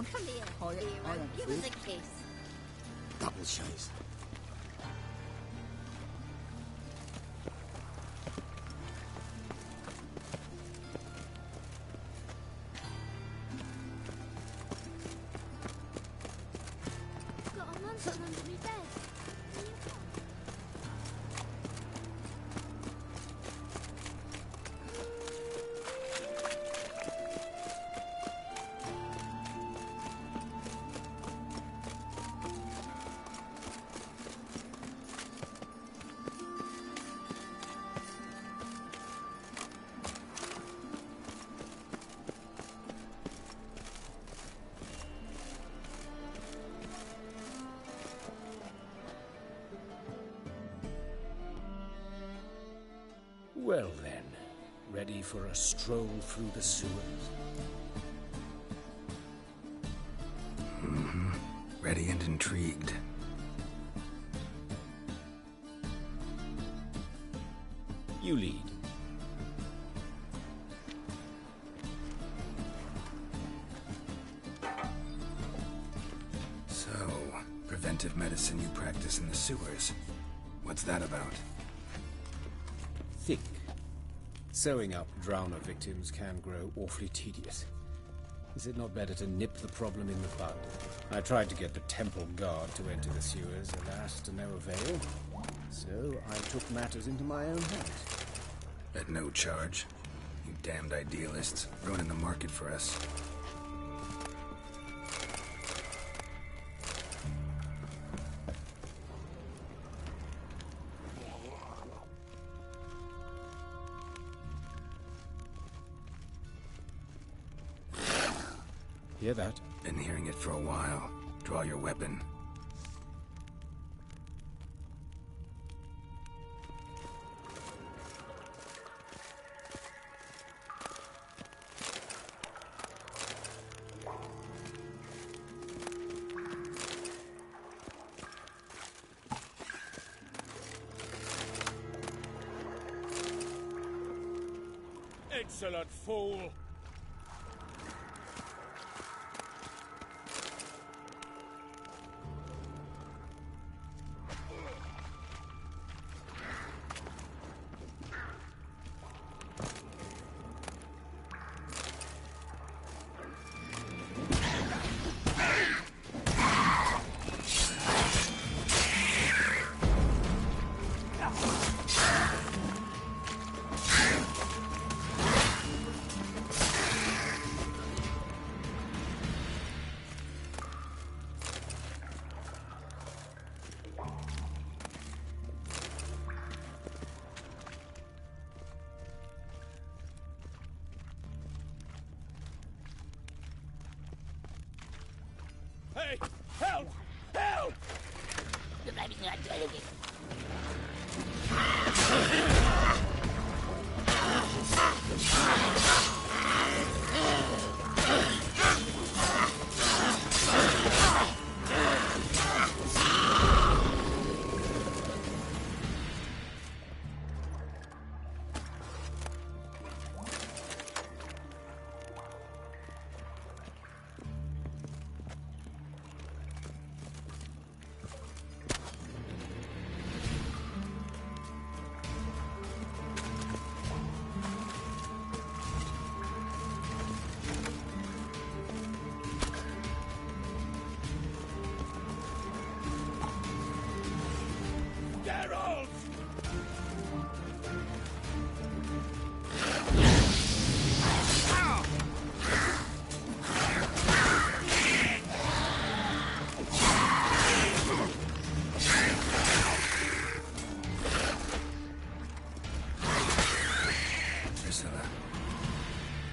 one? Come here, I hero. don't Give us a kiss. Double chase. Got a monster under my bed. Well then, ready for a stroll through the sewers? Ready and intrigued. You lead. So, preventive medicine you practice in the sewers. What's that about? Think. Sewing up drowner victims can grow awfully tedious. Is it not better to nip the problem in the bud? I tried to get the temple guard to enter the sewers, alas, to no avail. So I took matters into my own hands. At no charge. You damned idealists, ruining the market for us. Hear that? Been hearing it for a while. Draw your weapon. Insolent fool! Hey! Help! Help!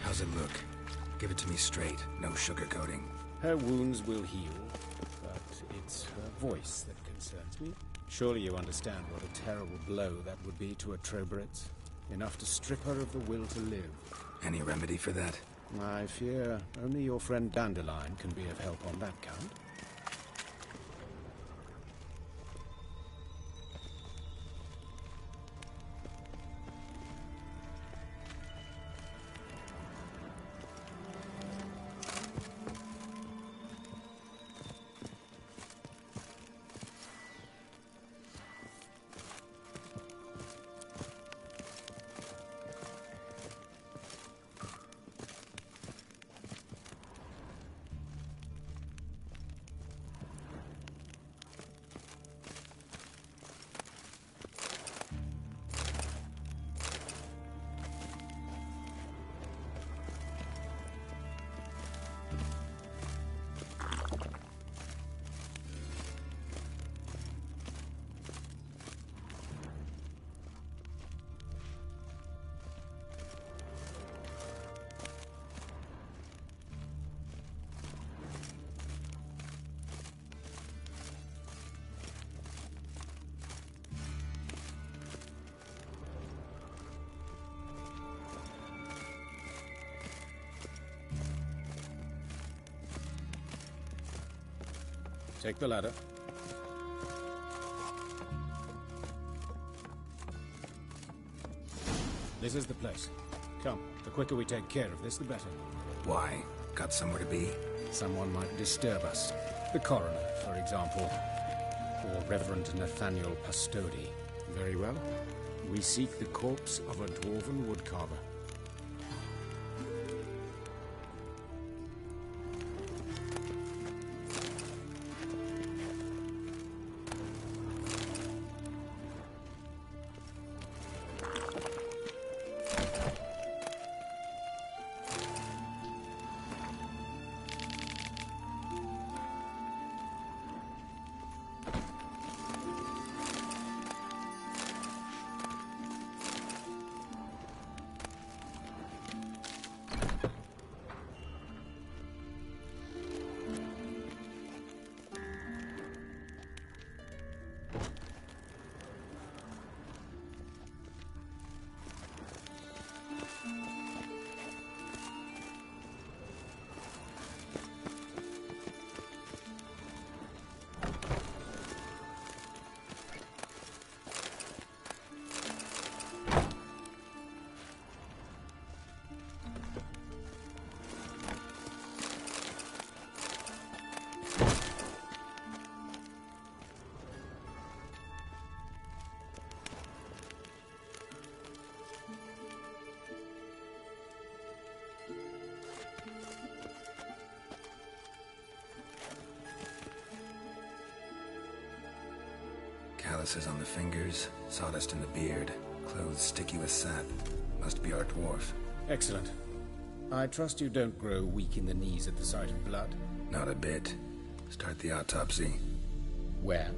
How's it look? Give it to me straight, no sugarcoating. Her wounds will heal, but it's her voice that concerns me. Surely you understand what a terrible blow that would be to a Trobritz. Enough to strip her of the will to live. Any remedy for that? I fear only your friend Dandelion can be of help on that count. Take the ladder. This is the place. Come, the quicker we take care of this, the better. Why? Got somewhere to be? Someone might disturb us. The coroner, for example. Or Reverend Nathaniel Pastodi. Very well. We seek the corpse of a dwarven woodcarver. Calluses on the fingers, sawdust in the beard, clothes sticky with sap. Must be our dwarf. Excellent. I trust you don't grow weak in the knees at the sight of blood. Not a bit. Start the autopsy. Where?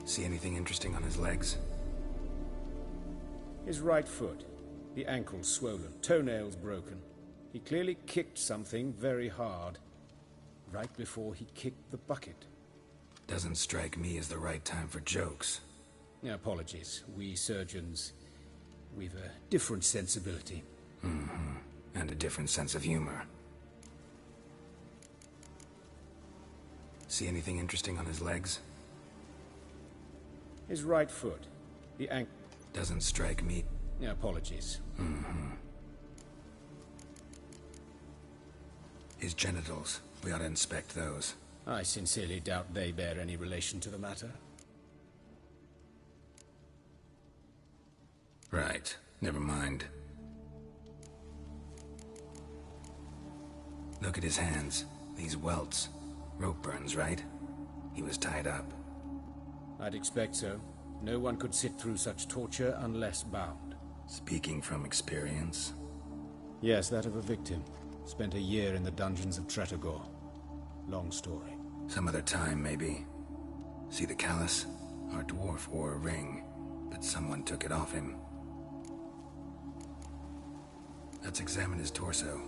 See anything interesting on his legs? His right foot. The ankle swollen, toenails broken. He clearly kicked something very hard. Right before he kicked the bucket. Doesn't strike me as the right time for jokes. Apologies. We surgeons, we've a different sensibility. Mm-hmm. And a different sense of humor. See anything interesting on his legs? His right foot. The ankle. Doesn't strike me. Apologies. Mm-hmm. His genitals. We ought to inspect those. I sincerely doubt they bear any relation to the matter. Right. Never mind. Look at his hands. These welts. Rope burns, right? He was tied up. I'd expect so. No one could sit through such torture unless bound. Speaking from experience? Yes, that of a victim. Spent a year in the dungeons of Tretogor. Long story. Some other time, maybe. See the callus? Our dwarf wore a ring, but someone took it off him. Let's examine his torso.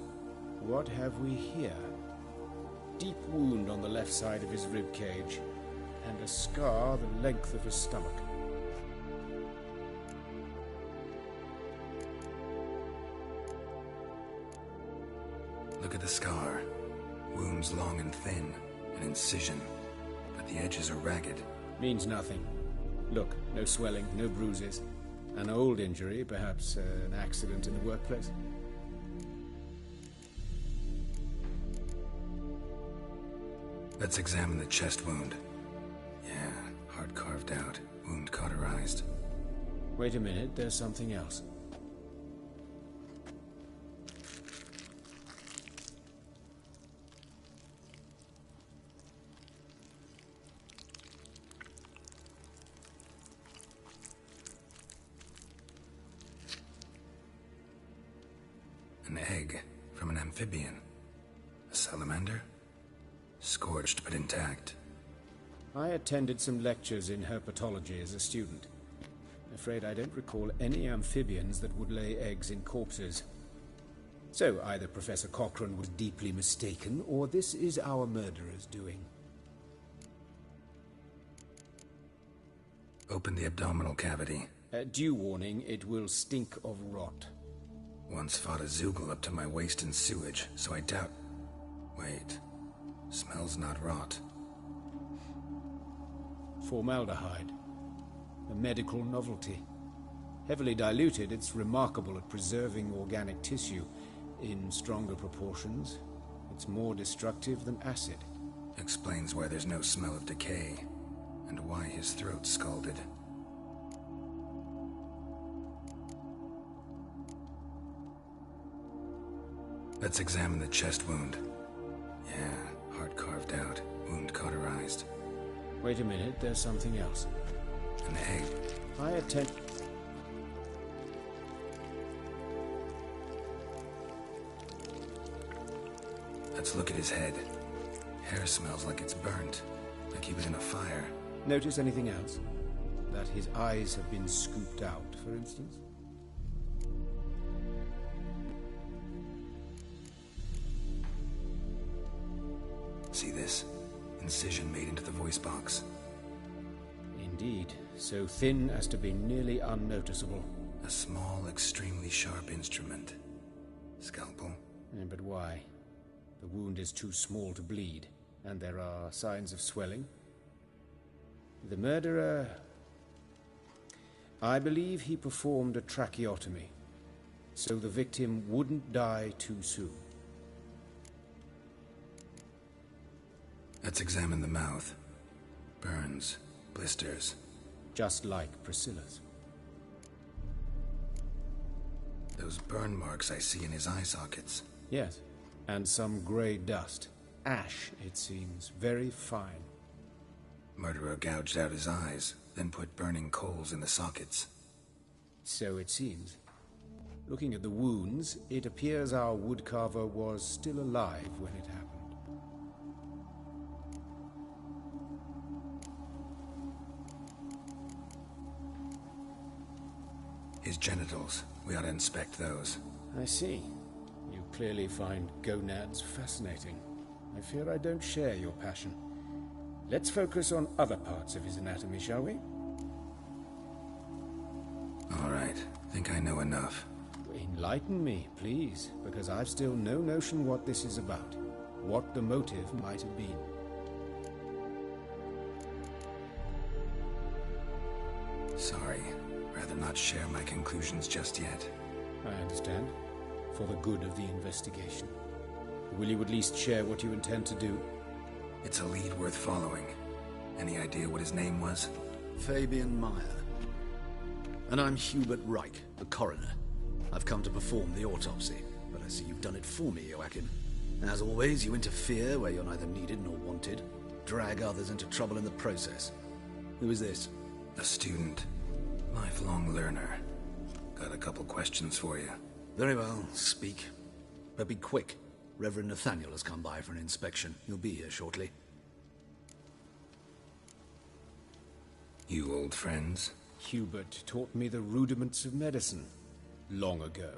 What have we here? Deep wound on the left side of his rib cage, and a scar the length of his stomach. Look at the scar. Wounds long and thin, an incision, but the edges are ragged. Means nothing. Look, no swelling, no bruises. An old injury, perhaps an accident in the workplace. Let's examine the chest wound. Yeah, heart carved out, wound cauterized. Wait a minute, there's something else. An egg from an amphibian. A salamander? Scorched but intact. I attended some lectures in herpetology as a student. Afraid I don't recall any amphibians that would lay eggs in corpses. So either Professor Cochrane was deeply mistaken, or this is our murderer's doing. Open the abdominal cavity. Due warning, it will stink of rot. Once fought a Zoogle up to my waist in sewage, so I doubt... Wait. Smells not rot. Formaldehyde. A medical novelty. Heavily diluted, it's remarkable at preserving organic tissue. In stronger proportions, it's more destructive than acid. Explains why there's no smell of decay, and why his throat's scalded. Let's examine the chest wound. Yeah, heart carved out, wound cauterized. Wait a minute, there's something else. An egg. I attend... Let's look at his head. Hair smells like it's burnt, like he was in a fire. Notice anything else? That his eyes have been scooped out, for instance? See this? Incision made into the voice box. Indeed, so thin as to be nearly unnoticeable. A small, extremely sharp instrument. Scalpel. But why? The wound is too small to bleed, and there are signs of swelling. The murderer... I believe he performed a tracheotomy, so the victim wouldn't die too soon. Let's examine the mouth. Burns, blisters. Just like Priscilla's. Those burn marks I see in his eye sockets. Yes, and some grey dust. Ash, it seems. Very fine. Murderer gouged out his eyes, then put burning coals in the sockets. So it seems. Looking at the wounds, it appears our woodcarver was still alive when it happened. His genitals. We ought to inspect those. I see. You clearly find gonads fascinating. I fear I don't share your passion. Let's focus on other parts of his anatomy, shall we? All right. Think I know enough. Enlighten me, please, because I've still no notion what this is about. What the motive might have been. Sorry. Rather not share my conclusions just yet. I understand. For the good of the investigation. Will you at least share what you intend to do? It's a lead worth following. Any idea what his name was? Fabian Meyer. And I'm Hubert Reich, the coroner. I've come to perform the autopsy, but I see you've done it for me, Joachim. As always, you interfere where you're neither needed nor wanted. Drag others into trouble in the process. Who is this? A student. Lifelong learner. Got a couple questions for you. Very well, speak. But be quick. Reverend Nathaniel has come by for an inspection. He'll be here shortly. You old friends? Hubert taught me the rudiments of medicine. Long ago.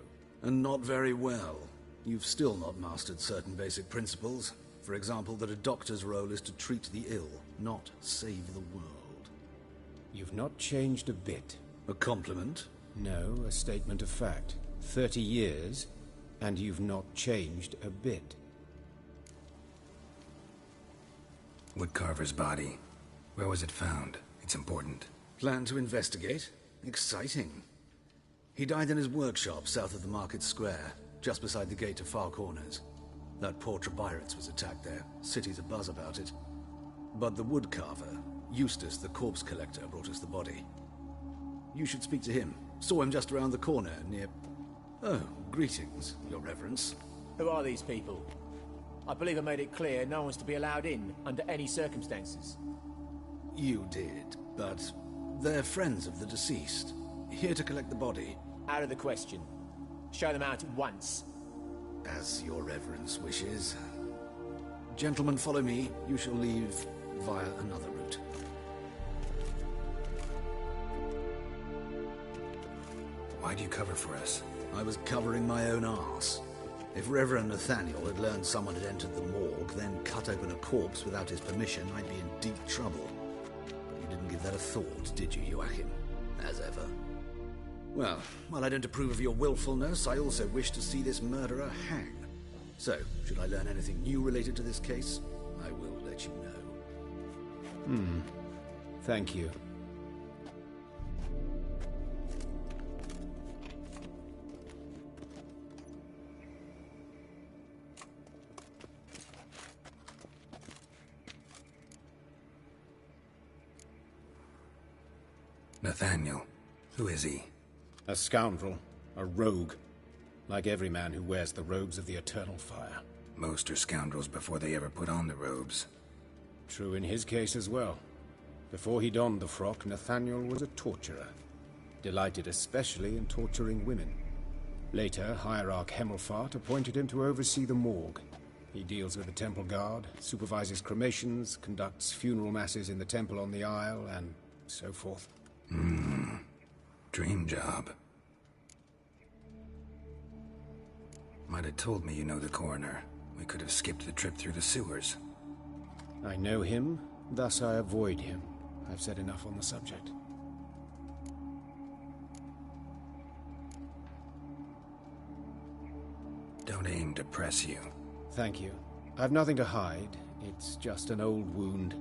And not very well. You've still not mastered certain basic principles. For example, that a doctor's role is to treat the ill, not save the world. You've not changed a bit. A compliment? No, a statement of fact. 30 years, and you've not changed a bit. Woodcarver's body. Where was it found? It's important. Plan to investigate? Exciting. He died in his workshop south of the market square, just beside the gate to Far Corners. That poor Trebirates was attacked there. City's abuzz about it. But the woodcarver, Eustace the corpse collector, brought us the body. You should speak to him. Saw him just around the corner near... Oh, greetings, Your Reverence. Who are these people? I believe I made it clear no one's to be allowed in under any circumstances. You did, but they're friends of the deceased. Here to collect the body. Out of the question. Show them out at once. As Your Reverence wishes. Gentlemen, follow me. You shall leave via another route. Why'd you cover for us? I was covering my own arse. If Reverend Nathaniel had learned someone had entered the morgue, then cut open a corpse without his permission, I'd be in deep trouble. But you didn't give that a thought, did you, Joachim? As ever. Well, while I don't approve of your willfulness, I also wish to see this murderer hang. So, should I learn anything new related to this case, I will let you know. Thank you. Nathaniel. Who is he? A scoundrel. A rogue. Like every man who wears the robes of the Eternal Fire. Most are scoundrels before they ever put on the robes. True in his case as well. Before he donned the frock, Nathaniel was a torturer. Delighted especially in torturing women. Later, Hierarch Hemelfart appointed him to oversee the morgue. He deals with the temple guard, supervises cremations, conducts funeral masses in the temple on the Isle, and so forth. Dream job. Might have told me you know the coroner. We could have skipped the trip through the sewers. I know him, thus I avoid him. I've said enough on the subject. Don't aim to press you. Thank you. I've nothing to hide. It's just an old wound,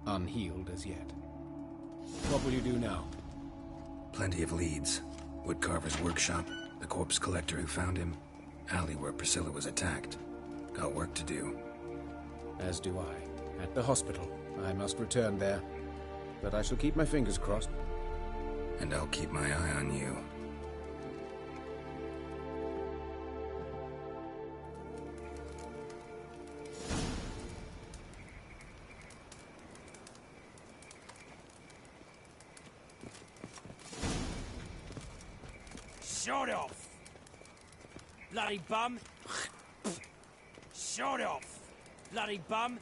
unhealed as yet. What will you do now? Plenty of leads. Woodcarver's workshop, the corpse collector who found him, alley where Priscilla was attacked. Got work to do. As do I. At the hospital. I must return there. But I shall keep my fingers crossed. And I'll keep my eye on you. Shut off! Bloody bum! Shut off! Bloody bum!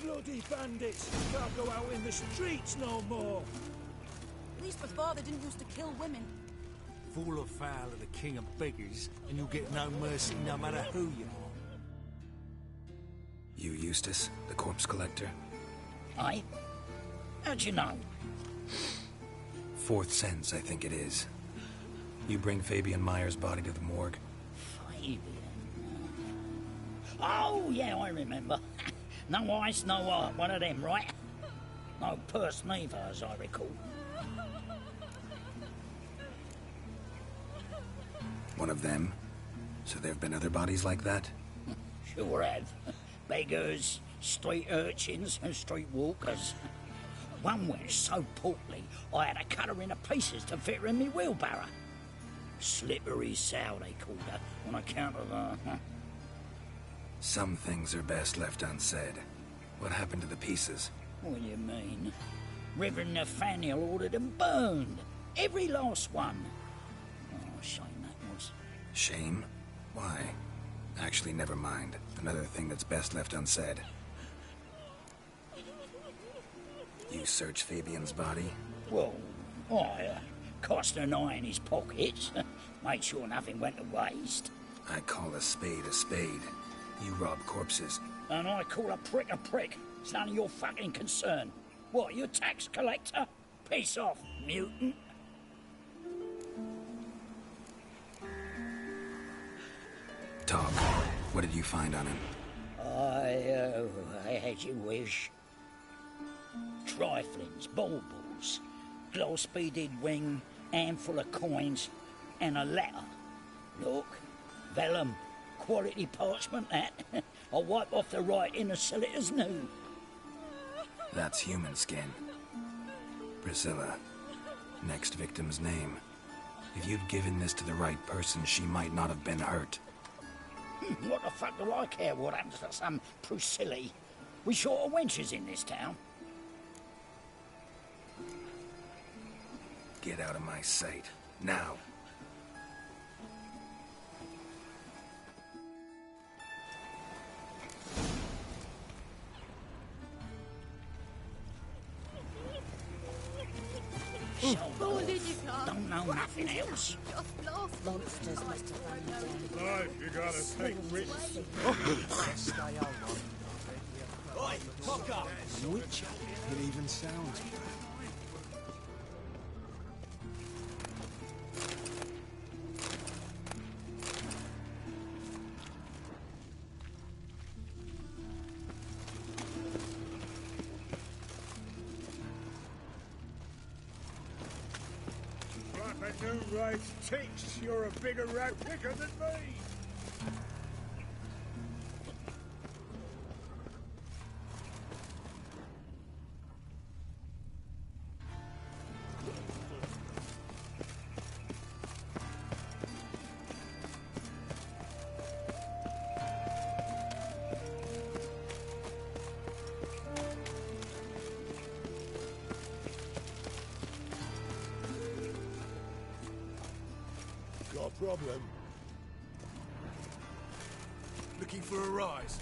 Bloody bandits! Can't go out in the streets no more! At least before they didn't used to kill women. Fall afoul of the king of beggars, and you'll get no mercy no matter who you are. You Eustace, the corpse collector? Aye? How'd you know? Fourth sense, I think it is. You bring Fabian Meyer's body to the morgue? Fabian? Oh, yeah, I remember. No eyes, no heart, one of them, right? No purse neither, as I recall. One of them? So there have been other bodies like that? Sure have. Beggars, street urchins, and street walkers. One went so portly, I had to cut her into pieces to fit her in me wheelbarrow. Slippery sow, they called her, on account of her. Some things are best left unsaid. What happened to the pieces? What do you mean? Reverend Nathaniel ordered them burned. Every last one. Oh, shame that was. Shame? Why? Actually, never mind. Another thing that's best left unsaid. You search Fabian's body? Well, I cast an eye in his pockets. Made sure nothing went to waste. I call a spade a spade. You rob corpses. And I call a prick a prick. It's none of your fucking concern. What, you a tax collector? Piss off, mutant. Talk. What did you find on him? I had you wish. Triflings, baubles, gloss-beaded ring, handful of coins, and a letter. Look, vellum, quality parchment, that. I'll wipe off the writing and sell it as new. That's human skin. Priscilla. Next victim's name. If you'd given this to the right person, she might not have been hurt. What the fuck do I care what happens to some Priscilla? We short of wenches in this town. Get out of my sight. Now. nothing else. Just lost. Monsters must have run you down. Life, you gotta take risks. Oi, cock up! Which it even sounds bad. But new rights teach you're a bigger rat picker than me. Got a problem? Looking for a rise?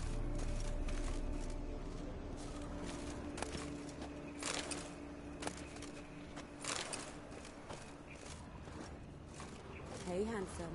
Hey, handsome.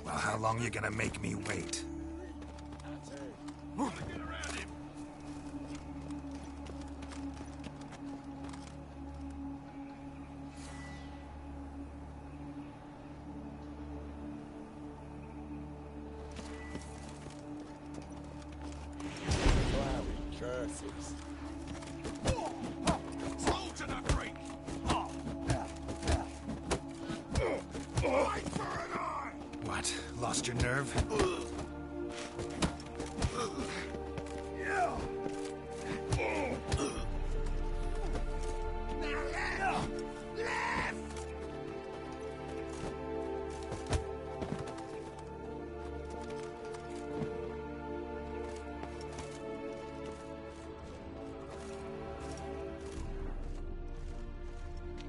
Well, how long you gonna make me wait? Cloudy curses. Soldier the creek! Fight for an eye! What? Lost your nerve?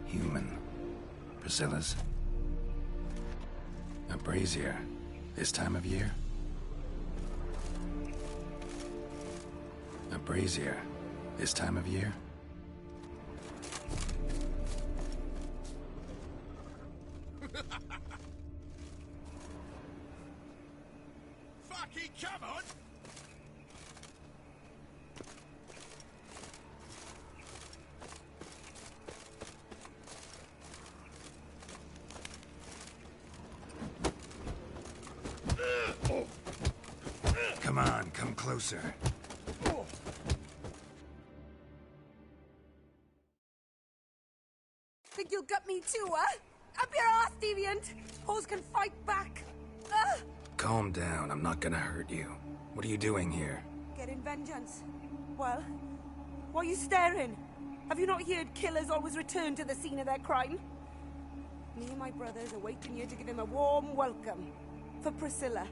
Human. Priscilla's. A brazier. This time of year? A brazier. This time of year? Fucking come on! Come on, come closer. Think you'll gut me too, huh? Up your ass, deviant! Hoes can fight back! Ugh! Calm down, I'm not gonna hurt you. What are you doing here? Getting vengeance. Well, why are you staring? Have you not heard killers always return to the scene of their crime? Me and my brothers are waiting here to give him a warm welcome. For Priscilla.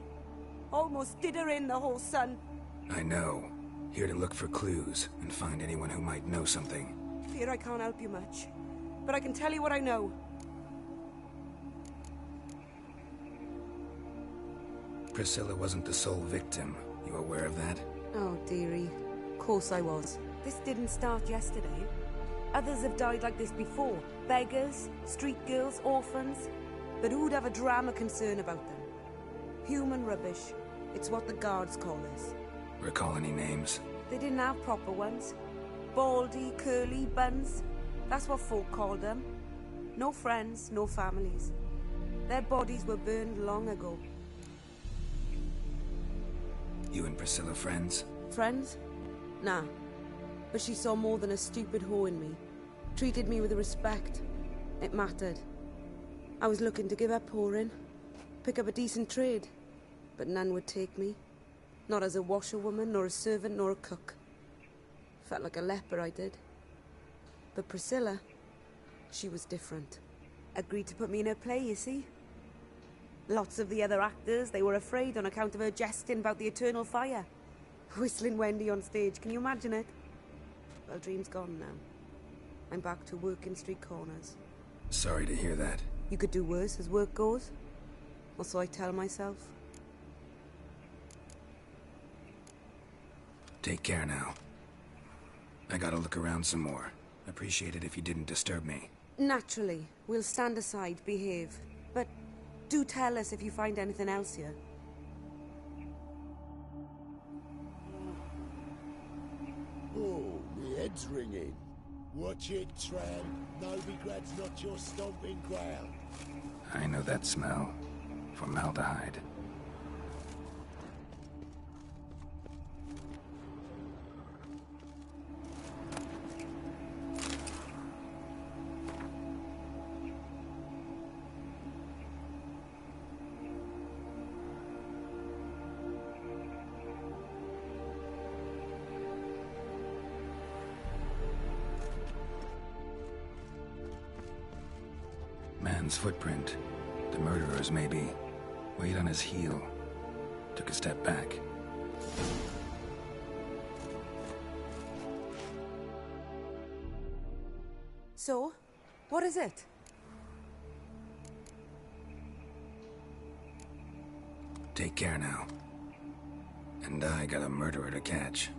Almost did her in, the whole son. I know. Here to look for clues and find anyone who might know something. Fear I can't help you much. But I can tell you what I know. Priscilla wasn't the sole victim. You aware of that? Oh, dearie. Of course I was. This didn't start yesterday. Others have died like this before. Beggars, street girls, orphans. But who'd have a drama concern about them? Human rubbish. It's what the guards call us. Recall any names? They didn't have proper ones. Baldy, curly, buns. That's what folk called them. No friends, no families. Their bodies were burned long ago. You and Priscilla friends? Friends? Nah. But she saw more than a stupid hoe in me. Treated me with respect. It mattered. I was looking to give her pouring. Pick up a decent trade. But none would take me. Not as a washerwoman, nor a servant, nor a cook. Felt like a leper, I did. But Priscilla, she was different. Agreed to put me in her play, you see. Lots of the other actors, they were afraid on account of her jesting about the eternal fire. Whistling Wendy on stage, can you imagine it? Well, dream's gone now. I'm back to working street corners. Sorry to hear that. You could do worse as work goes. Or so I tell myself. Take care now. I gotta look around some more. Appreciate it if you didn't disturb me. Naturally. We'll stand aside, behave. But do tell us if you find anything else here. Oh, my head's ringing. Watch it, Tran. Novigrad's not your stomping ground. I know that smell. Formaldehyde. Man's footprint. The murderer's, maybe. Weight on his heel. Took a step back. So, what is it? Take care now. And I got a murderer to catch.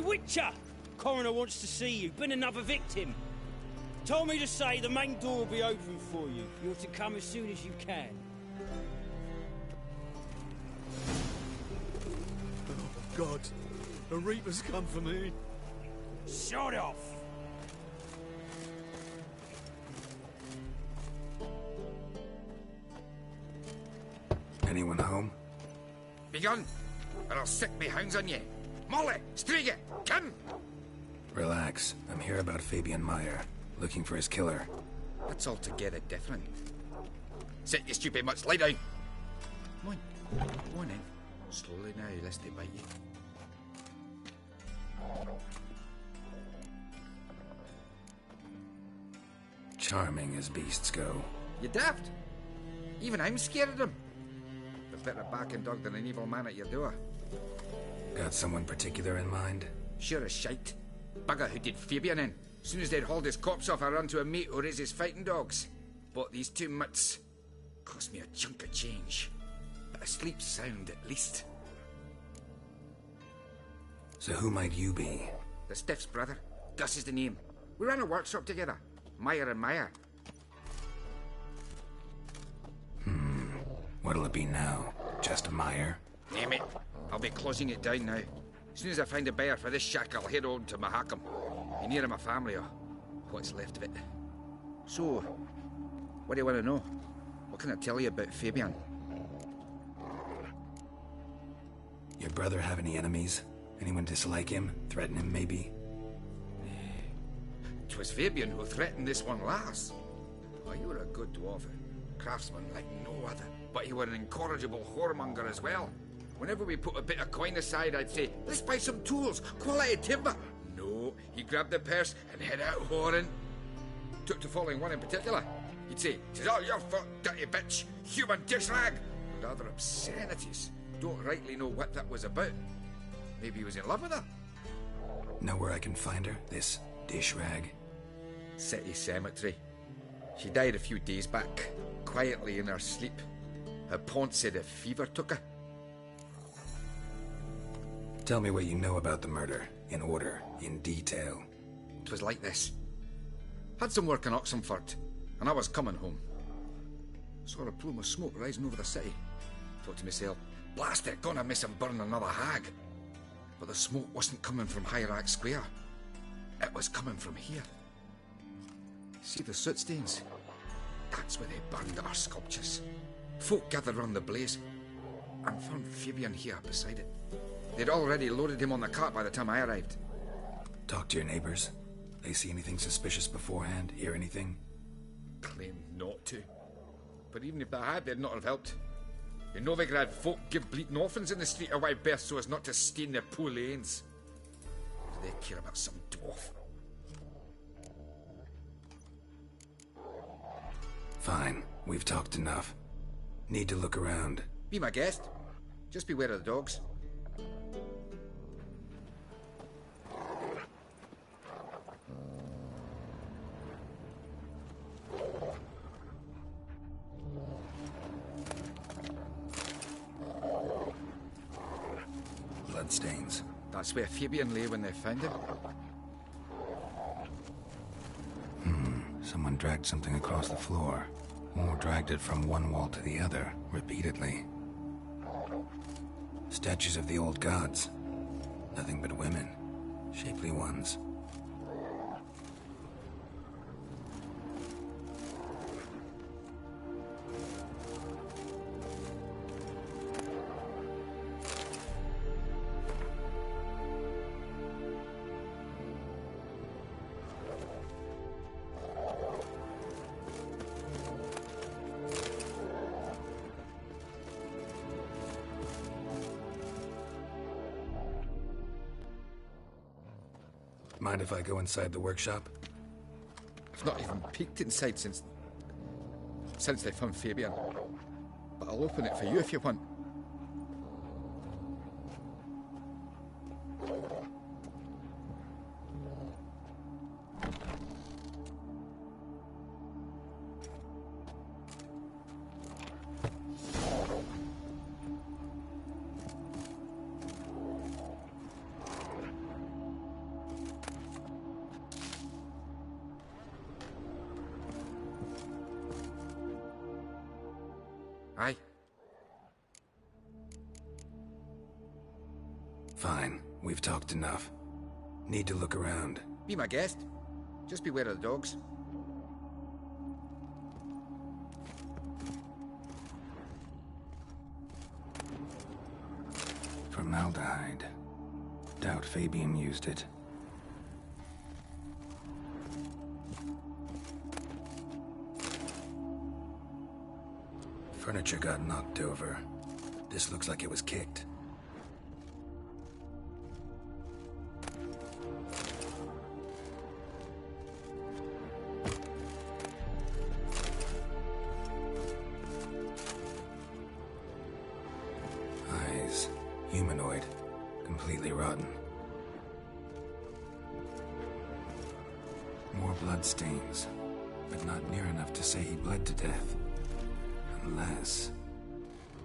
Witcher! Coroner wants to see you. Been another victim. Told me to say the main door will be open for you. You're to come as soon as you can. Oh, God. The Reaper's come for me. Shut off! Anyone home? Begone, or I'll sick me hounds on you. Molly, Striga, come! Relax. I'm here about Fabian Meyer, looking for his killer. That's altogether different. Sit, you stupid mutts, lie down. Come on in. Slowly now, lest they bite you. Charming as beasts go. You daft? Even I'm scared of them. There's better backing dog than an evil man at your door. Got someone particular in mind? Sure as shite. Bugger who did Fabian in. As soon as they'd hauled his corpse off, I run to a mate who raises fighting dogs. Bought these 2 mutts. Cost me a chunk of change. But I sleep sound at least. So who might you be? The Stiff's brother. Gus is the name. We ran a workshop together. Meyer and Meyer. What'll it be now? Just Meyer? Name it. I'll be closing it down now. As soon as I find a buyer for this shack, I'll head on to Mahakam. Be near my family, or what's left of it. So, what do you want to know? What can I tell you about Fabian? Your brother have any enemies? Anyone dislike him? Threaten him, maybe? 'Twas Fabian who threatened this one last. Oh, you were a good dwarf. Craftsman like no other. But he were an incorrigible whoremonger as well. Whenever we put a bit of coin aside, I'd say, let's buy some tools, quality timber. No, he grabbed the purse and head out whoring. Took to following one in particular. He'd say, "'Tis all your fault, dirty bitch, human dish rag." And other obscenities. Don't rightly know what that was about. Maybe he was in love with her. Know where I can find her, this dish rag? City cemetery. She died a few days back, quietly in her sleep. Her pont said a fever took her. Tell me what you know about the murder, in order, in detail. 'Twas like this. Had some work in Oxenford, and I was coming home. Saw a plume of smoke rising over the city. Thought to myself, blast it, gonna miss him burn another hag. But the smoke wasn't coming from Hierarch Square. It was coming from here. See the soot stains? That's where they burned our sculptures. Folk gathered round the blaze and found Fabian here beside it. They'd already loaded him on the cart by the time I arrived. Talk to your neighbors. They see anything suspicious beforehand? Hear anything? Claim not to. But even if they had, they'd not have helped. In Novigrad, folk give bleating orphans in the street a wide berth so as not to stain their poor lanes. Do they care about some dwarf? Fine. We've talked enough. Need to look around. Be my guest. Just beware of the dogs. Bloodstains. That's where Fabian lay when they found him. Someone dragged something across the floor. Or dragged it from one wall to the other, repeatedly. Statues of the old gods. Nothing but women. Shapely ones. Mind if I go inside the workshop? I've not even peeked inside since they found Fabian. But I'll open it for you if you want. Aye. Fine. We've talked enough. Need to look around. Be my guest. Just beware of the dogs. Formaldehyde. Doubt Fabian used it. Furniture got knocked over. This looks like it was kicked. Eyes. Humanoid. Completely rotten. More blood stains, but not near enough to say he bled to death. Unless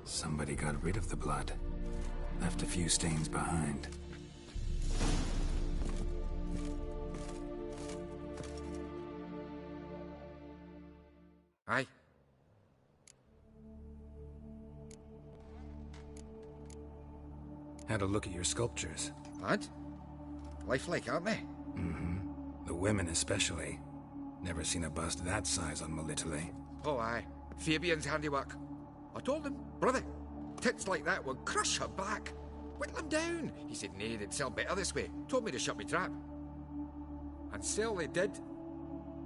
somebody got rid of the blood, left a few stains behind. Aye. Had a look at your sculptures. Lad? Lifelike, aren't they? Mm-hmm. The women especially. Never seen a bust that size on Melitele. Oh, aye. Fabian's handiwork. I told him, brother, tits like that would crush her back. Whittle him down. He said, nay, they'd sell better this way. Told me to shut me trap. And sell they did.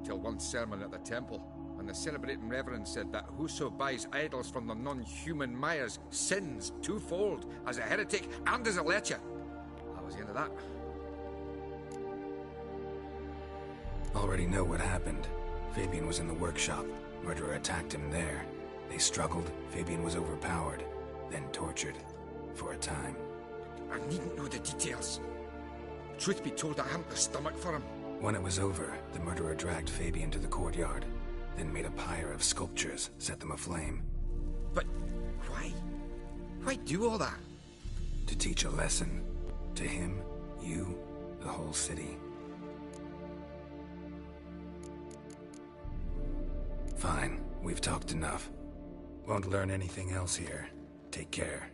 Till one sermon at the temple, and the celebrating reverend said that whoso buys idols from the non-human Myers sins twofold, as a heretic and as a lecher. That was the end of that. Already know what happened. Fabian was in the workshop. Murderer attacked him there. They struggled. Fabian was overpowered, then tortured. For a time. I needn't know the details. Truth be told, I hadn't the stomach for him. When it was over, the murderer dragged Fabian to the courtyard, then made a pyre of sculptures, set them aflame. But why? Why do all that? To teach a lesson. To him, you, the whole city. Fine, we've talked enough. Won't learn anything else here. Take care.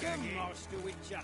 him, Master Witcher.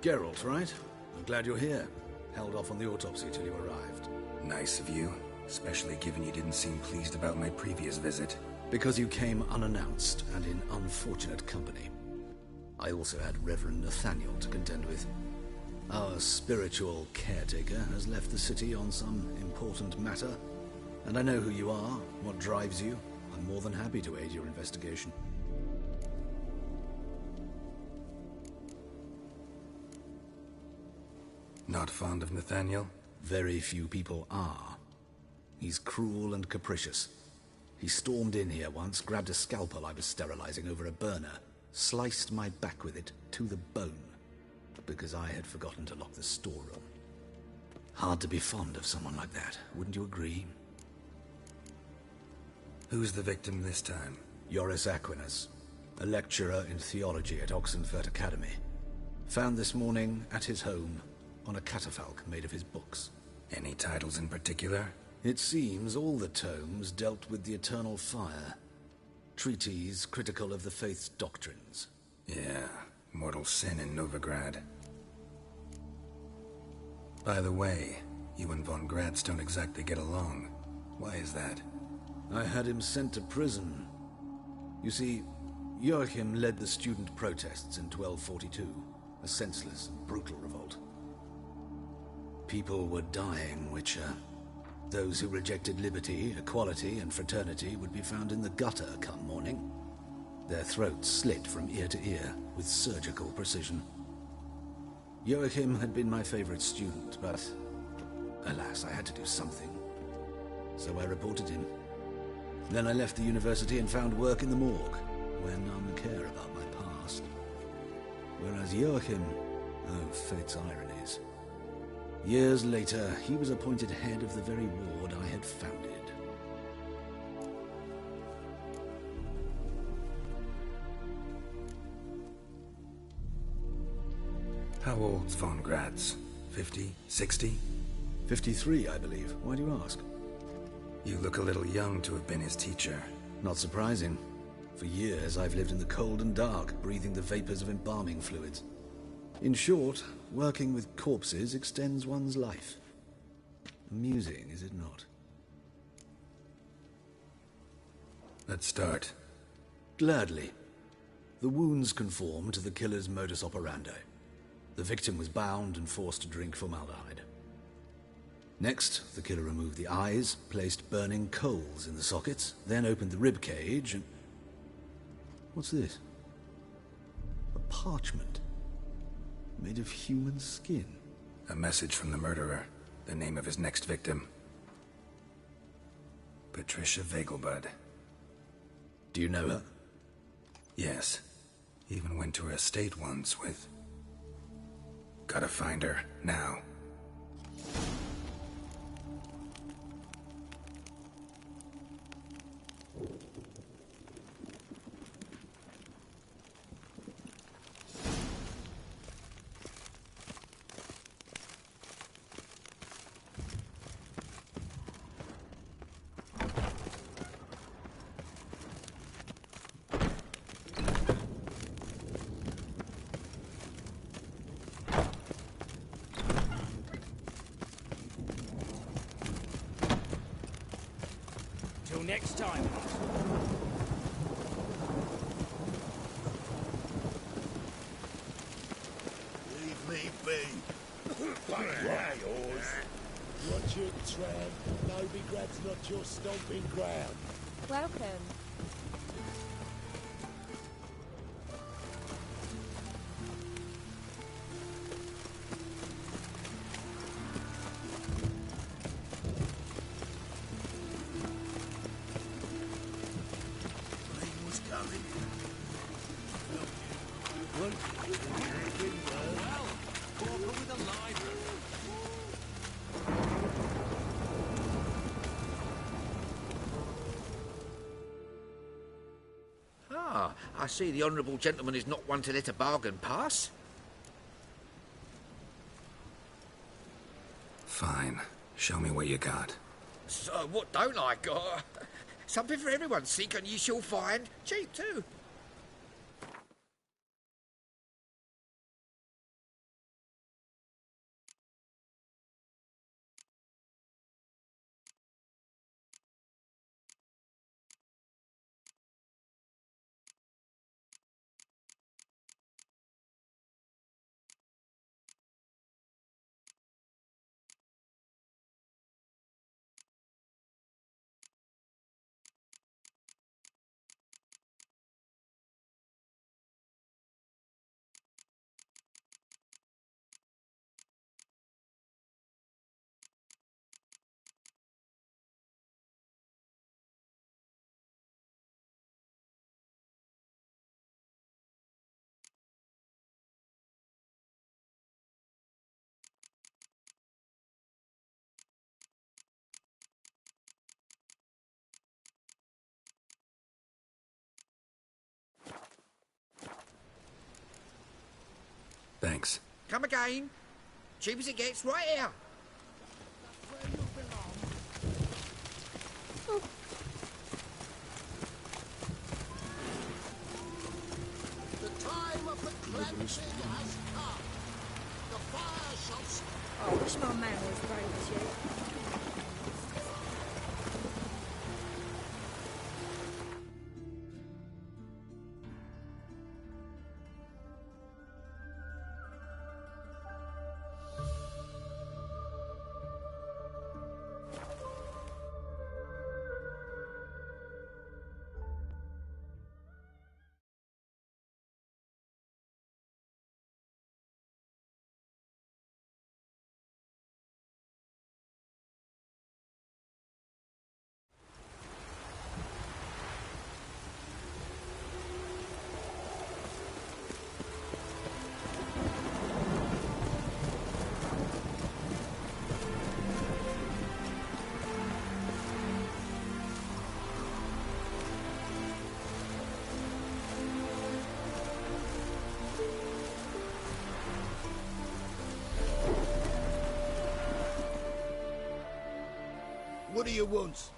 Geralt, right? I'm glad you're here. Held off on the autopsy till you arrived. Nice of you, especially given you didn't seem pleased about my previous visit. Because you came unannounced and in unfortunate company. I also had Reverend Nathaniel to contend with. Our spiritual caretaker has left the city on some important matter, and I know who you are, what drives you. I'm more than happy to aid your investigation. Not fond of Nathaniel? Very few people are. He's cruel and capricious. He stormed in here once, grabbed a scalpel I was sterilizing over a burner, sliced my back with it to the bone, because I had forgotten to lock the storeroom. Hard to be fond of someone like that, wouldn't you agree? Who's the victim this time? Joris Aquinas, a lecturer in theology at Oxenfurt Academy. Found this morning at his home on a catafalque made of his books. Any titles in particular? It seems all the tomes dealt with the eternal fire. Treatises critical of the faith's doctrines. Yeah, mortal sin in Novigrad. By the way, you and von Gratz don't exactly get along. Why is that? I had him sent to prison. You see, Joachim led the student protests in 1242, a senseless and brutal revolt. People were dying, Witcher. Those who rejected liberty, equality, and fraternity would be found in the gutter come morning. Their throats slit from ear to ear with surgical precision. Joachim had been my favorite student, but alas, I had to do something. So I reported him. Then I left the university and found work in the morgue, where none care about my past. Whereas Joachim, oh, fate's ironies. Years later, he was appointed head of the very ward I had founded. How old's von Graz? 50? 60? 53, I believe. Why do you ask? You look a little young to have been his teacher. Not surprising. For years, I've lived in the cold and dark, breathing the vapors of embalming fluids. In short, working with corpses extends one's life. Amusing, is it not? Let's start. Gladly. The wounds conform to the killer's modus operandi. The victim was bound and forced to drink formaldehyde. Next, the killer removed the eyes, placed burning coals in the sockets, then opened the rib cage and... What's this? A parchment. Made of human skin. A message from the murderer. The name of his next victim. Patricia Vegelbud. Do you know her? Yes. Even went to her estate once with... Gotta find her, now. Till next time. Leave me be. Why yours? Watch it, Tran. Novigrad's not your stomping ground. Welcome. Ah, I see the honourable gentleman is not one to let a bargain pass. Fine. Show me what you got. So, what don't I got? Something for everyone. Seek and ye shall find. Cheap, too. Thanks. Come again. Cheap as it gets, right here. The time of the cleansing has come. The fire shall... Oh, I wish my man was brave as you. What do you want?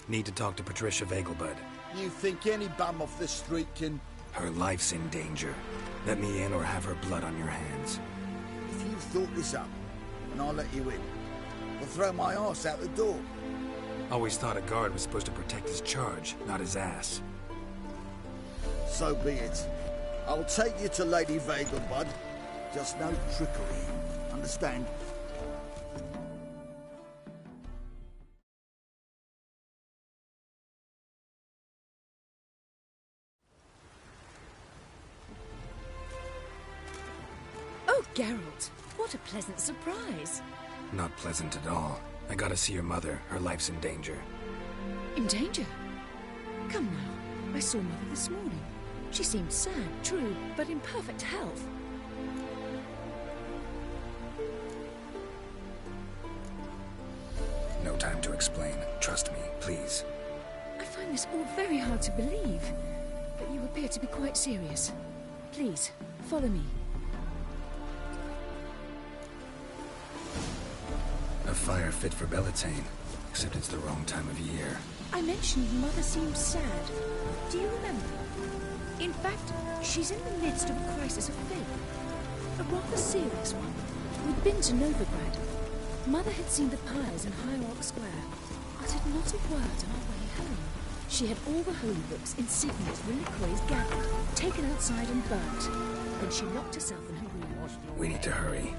Need to talk to Patricia Vegelbud. You think any bum off the street can... Her life's in danger. Let me in or have her blood on your hands. If you thought this up, and I'll let you in, I'll throw my arse out the door. Always thought a guard was supposed to protect his charge, not his ass. So be it. I'll take you to Lady Vegelbud. Just no trickery. Understand? Oh, Geralt, what a pleasant surprise. Not pleasant at all. I gotta see your mother. Her life's in danger. In danger? Come now, I saw Mother this morning. She seemed sad, true, but in perfect health. No time to explain. Trust me, please. I find this all very hard to believe, but you appear to be quite serious. Please, follow me. A fire fit for Bellatane, except it's the wrong time of year. I mentioned Mother seemed sad. Do you remember? In fact, she's in the midst of a crisis of faith. A rather serious one. We'd been to Novigrad. Mother had seen the pyres in Hierarch Square, uttered not a word on our way home. She had all the holy books, insignias, reliquaries gathered, taken outside and burnt. Then she locked herself in her room. We need to hurry.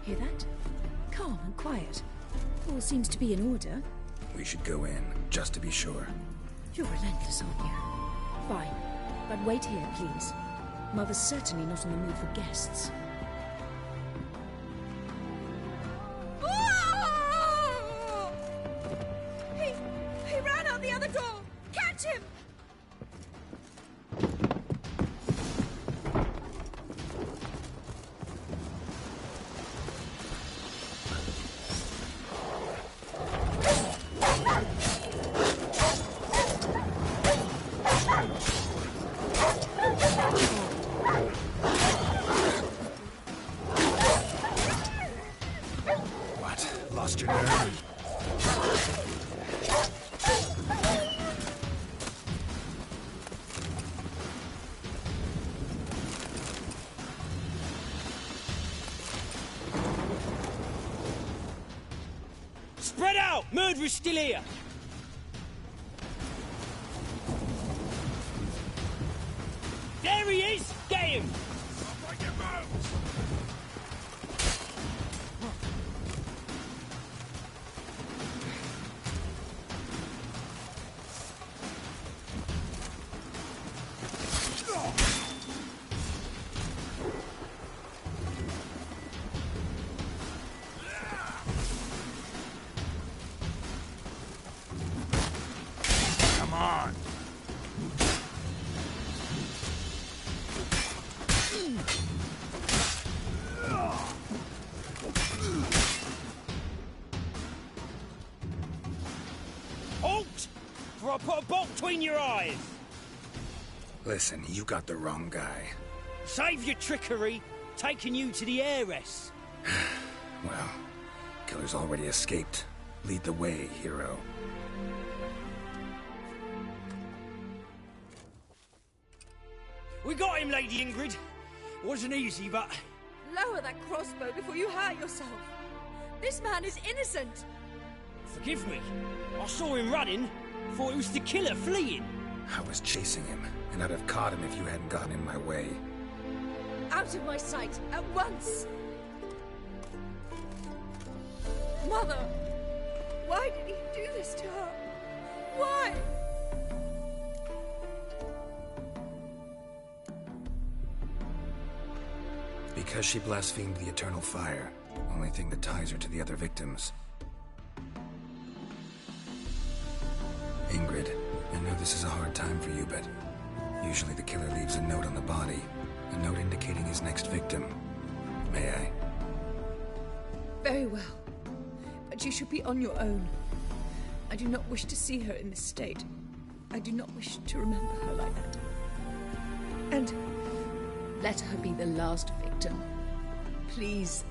Hear that? Calm and quiet. All seems to be in order. We should go in, just to be sure. You're relentless, aren't you? Fine. But wait here, please. Mother's certainly not in the mood for guests. He ran out the other door! Catch him! What? Lost your nerve? Spread out! Murderer's still here! There he is! Get him! Come on. Halt! Or I'll put a bolt between your eyes! Listen, you got the wrong guy. Save your trickery, taking you to the heiress. Well, killer's already escaped. Lead the way, hero. We got him, Lady Ingrid. Wasn't easy, but... Lower that crossbow before you hurt yourself. This man is innocent. Forgive me. I saw him running. Thought it was the killer fleeing. I was chasing him, and I'd have caught him if you hadn't gotten in my way. Out of my sight, at once! Mother! Why did he do this to her? Why? Because she blasphemed the eternal fire. Only thing that ties her to the other victims. Ingrid, I know this is a hard time for you, but usually the killer leaves a note on the body. A note indicating his next victim. May I? Very well. But you should be on your own. I do not wish to see her in this state. I do not wish to remember her like that. And let her be the last victim. Please.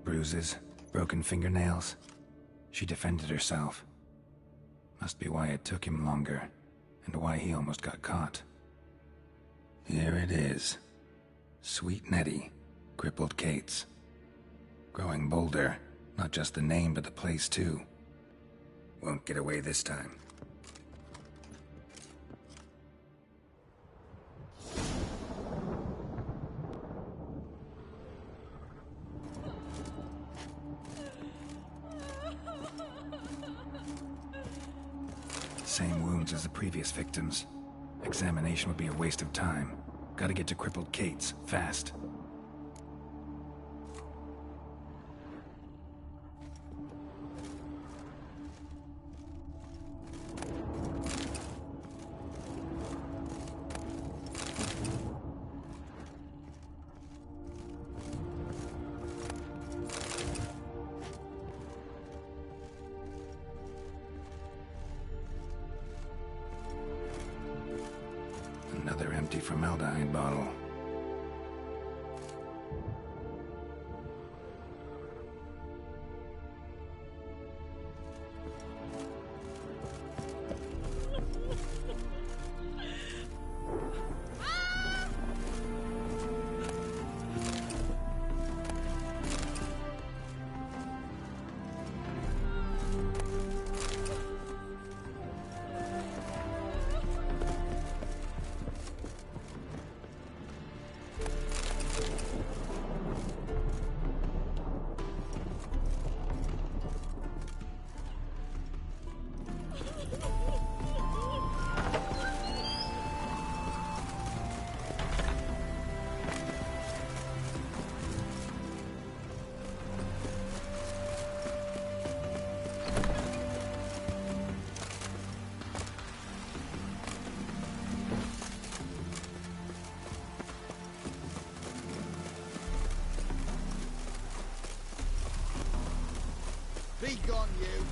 Bruises, broken fingernails. She defended herself. Must be why it took him longer, and why he almost got caught. Here it is. Sweet Nettie, crippled Kate's. Growing bolder, not just the name but the place too. Won't get away this time. Same wounds as the previous victims. Examination would be a waste of time. Gotta get to crippled Kate's, fast. Another empty formaldehyde bottle. Be gone, you!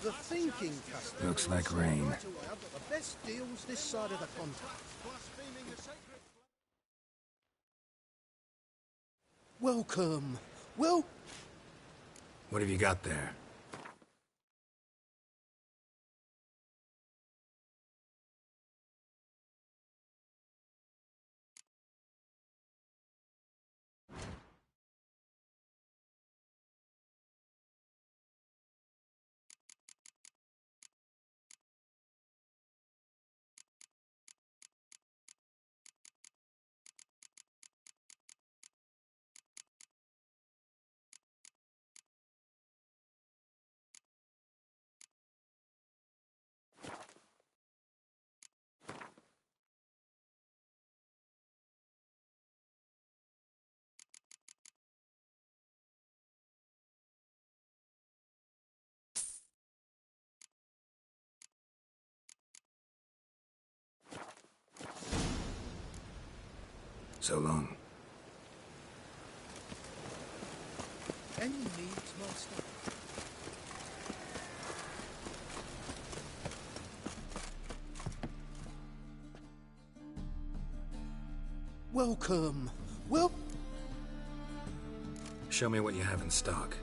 The thinking customer. Looks like rain. Right away, I've got the best deals this side of the continent. Welcome. Well, What have you got there? So long. Any needs, master? Welcome. Well, Show me what you have in stock.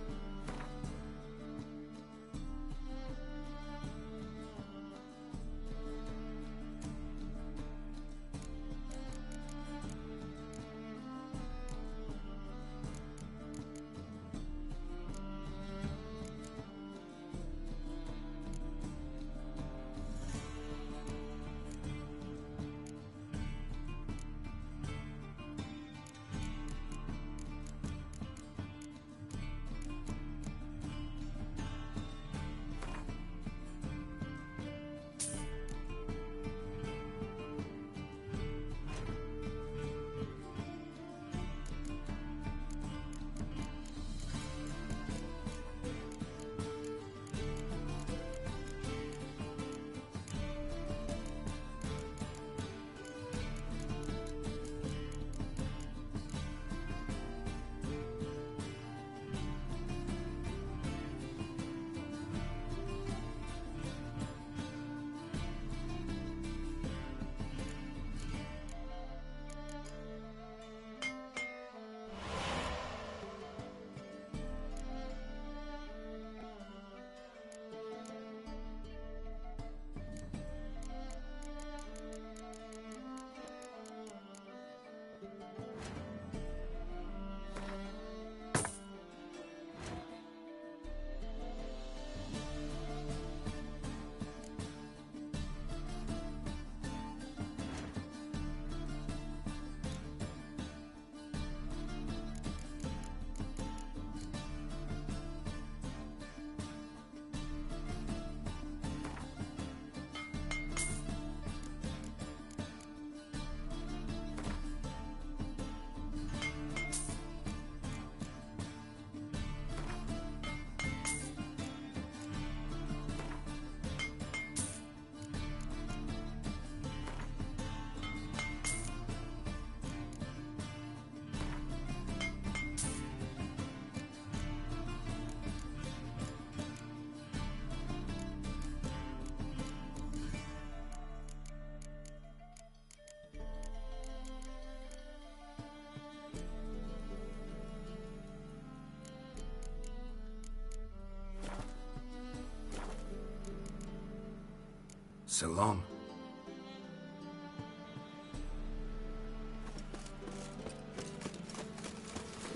So long.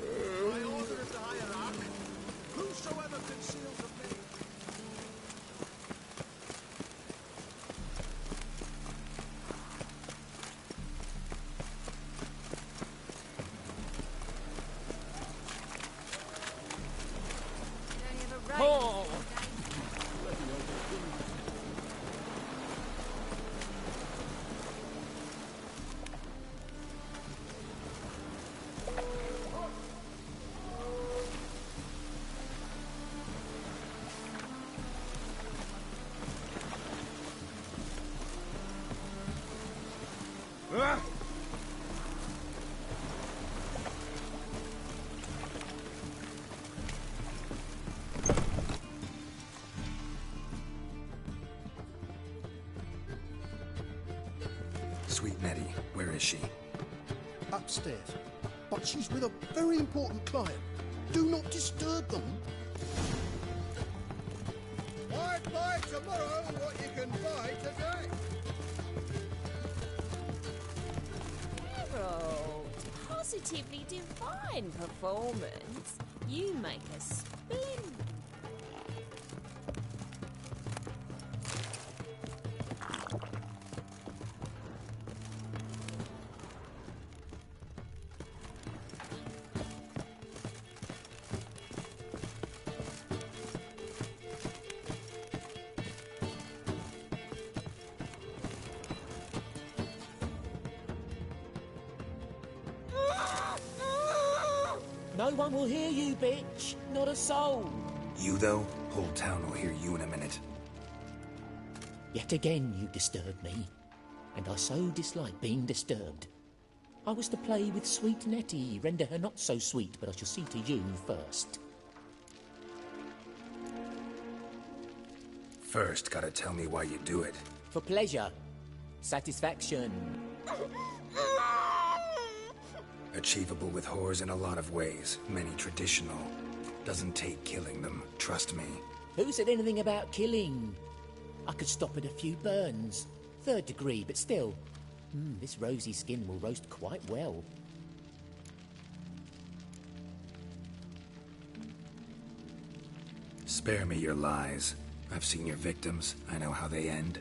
My order is the hierarch. Whosoever conceals a thing. Oh! Sweet Nettie, where is she? upstairs. But she's with a very important client. Do not disturb them. I'd buy tomorrow what you can buy today. Harold, positively divine performance. You make a splendid. No one will hear you, bitch. Not a soul. You, though? Whole town will hear you in a minute. Yet again you disturb me, and I so dislike being disturbed. I was to play with sweet Nettie, render her not so sweet, but I shall see to you first. First, gotta tell me why you do it. For pleasure. Satisfaction. Achievable with whores in a lot of ways, many traditional. Doesn't take killing them, trust me. Who said anything about killing? I could stop at a few burns. 3rd degree, but still. This rosy skin will roast quite well. Spare me your lies. I've seen your victims. I know how they end.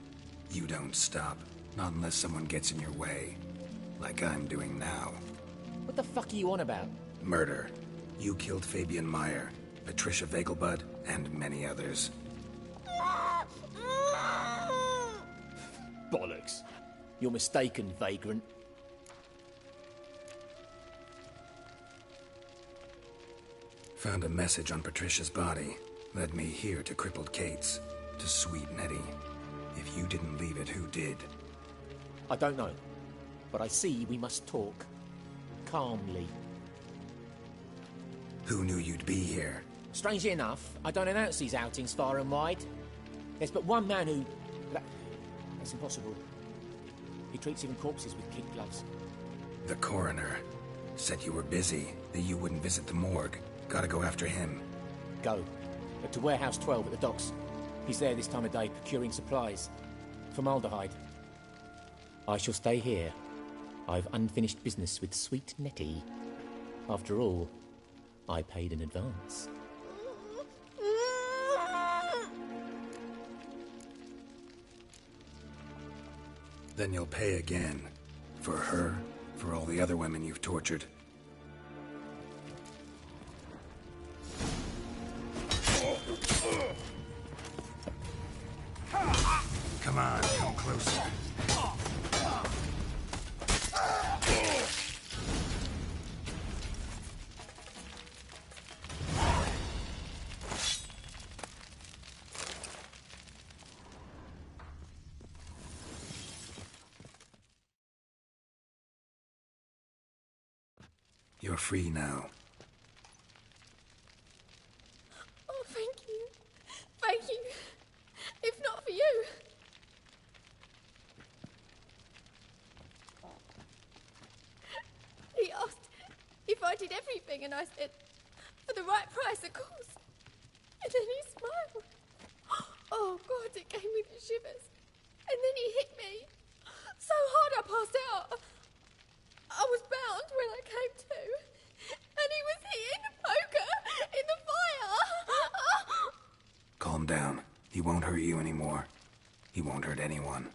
You don't stop. Not unless someone gets in your way. Like I'm doing now. What the fuck are you on about? Murder. You killed Fabian Meyer, Patricia Vegelbud, and many others. Bollocks. You're mistaken, vagrant. Found a message on Patricia's body. Led me here to crippled Kate's. To sweet Nettie. If you didn't leave it, who did? I don't know. But I see we must talk. Calmly. Who knew you'd be here? Strangely enough, I don't announce these outings far and wide. There's but one man who... That's impossible. He treats even corpses with kid gloves. The coroner. Said you were busy, that you wouldn't visit the morgue. Gotta go after him. Go. But to Warehouse 12 at the docks. He's there this time of day, procuring supplies. Formaldehyde. I shall stay here. I've unfinished business with sweet Nettie. After all, I paid in advance. Then you'll pay again. For her, for all the other women you've tortured. Come on, come closer. You're free now. Oh, thank you. Thank you. If not for you. He asked if I did everything, and I said, for the right price, of course. And then he smiled. Oh, God, it gave me the shivers. And then he hit me. So hard I passed out. I was bound when I came to. And he was hitting the poker in the fire. Calm down. He won't hurt you anymore. He won't hurt anyone.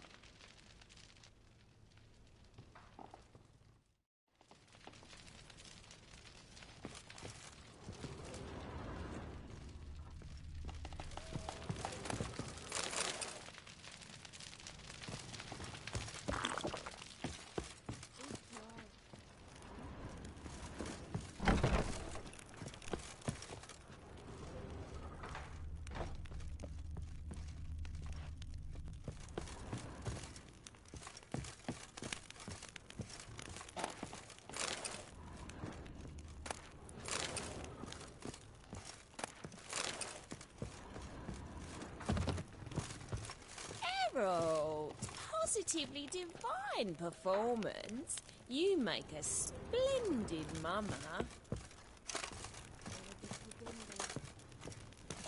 Geralt, positively divine performance. You make a splendid mama.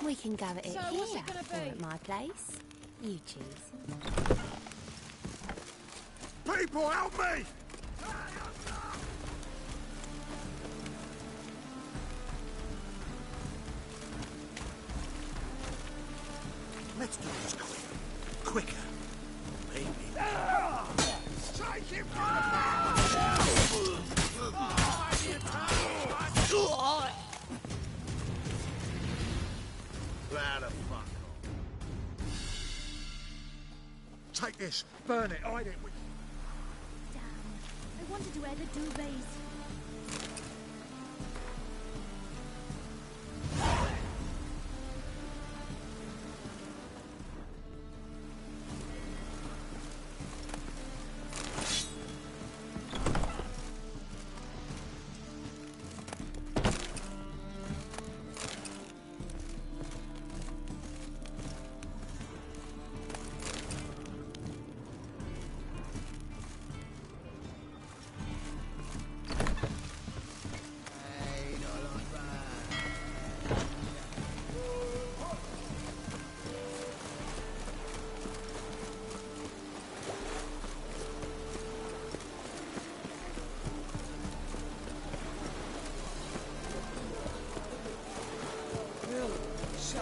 We can go at it So here what's it gonna or be? at my place. You choose. People, help me! Let's do this quicker. Maybe. Take him Louder, fuck off. Take this, burn it, hide it. Damn. I wanted to wear the duvets.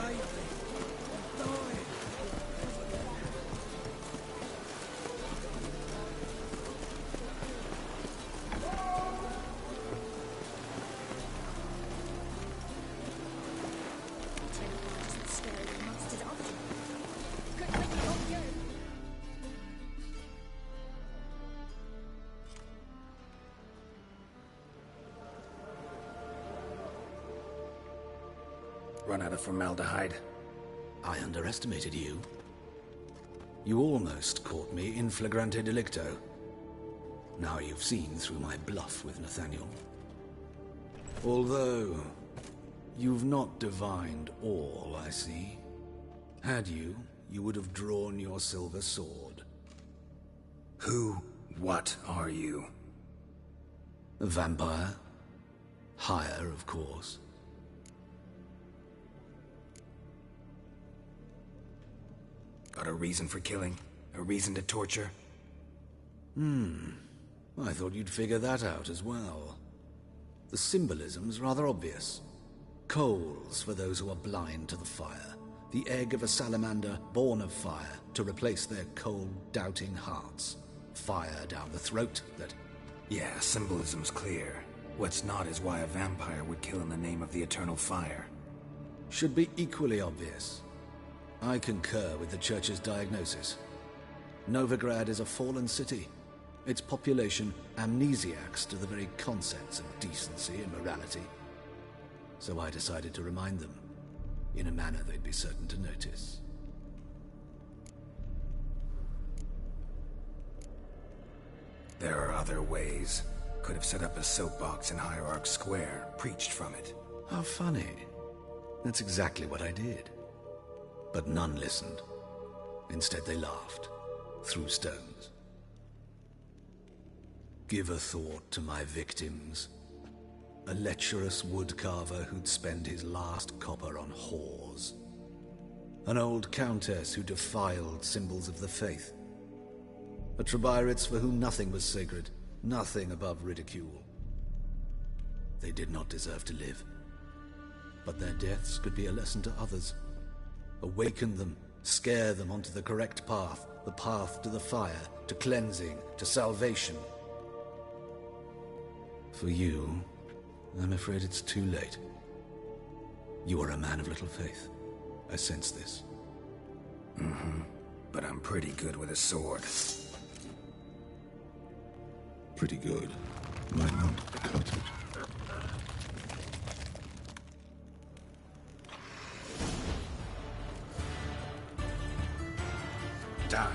Save me! I'm dying! Run out of formaldehyde. I underestimated you. You almost caught me in flagrante delicto. Now you've seen through my bluff with Nathaniel. Although, you've not divined all, I see. Had you, you would have drawn your silver sword. What are you? A vampire. Higher, of course. Got a reason for killing? A reason to torture? I thought you'd figure that out as well. The symbolism's rather obvious. Coals for those who are blind to the fire. The egg of a salamander born of fire to replace their cold, doubting hearts. Fire down the throat that... Yeah, symbolism's clear. What's not is why a vampire would kill in the name of the eternal fire. Should be equally obvious. I concur with the Church's diagnosis. Novigrad is a fallen city. Its population amnesiacs to the very concepts of decency and morality. So I decided to remind them, in a manner they'd be certain to notice. There are other ways. Could have set up a soapbox in Hierarch Square, preached from it. How funny. That's exactly what I did. But none listened. Instead they laughed, threw stones. Give a thought to my victims. A lecherous woodcarver who'd spend his last copper on whores. An old countess who defiled symbols of the faith. A Trebirates for whom nothing was sacred, nothing above ridicule. They did not deserve to live. But their deaths could be a lesson to others. Awaken them, scare them onto the correct path, the path to the fire, to cleansing, to salvation. For you, I'm afraid it's too late. You are a man of little faith. I sense this. But I'm pretty good with a sword. Pretty good. Might not cut it. Die.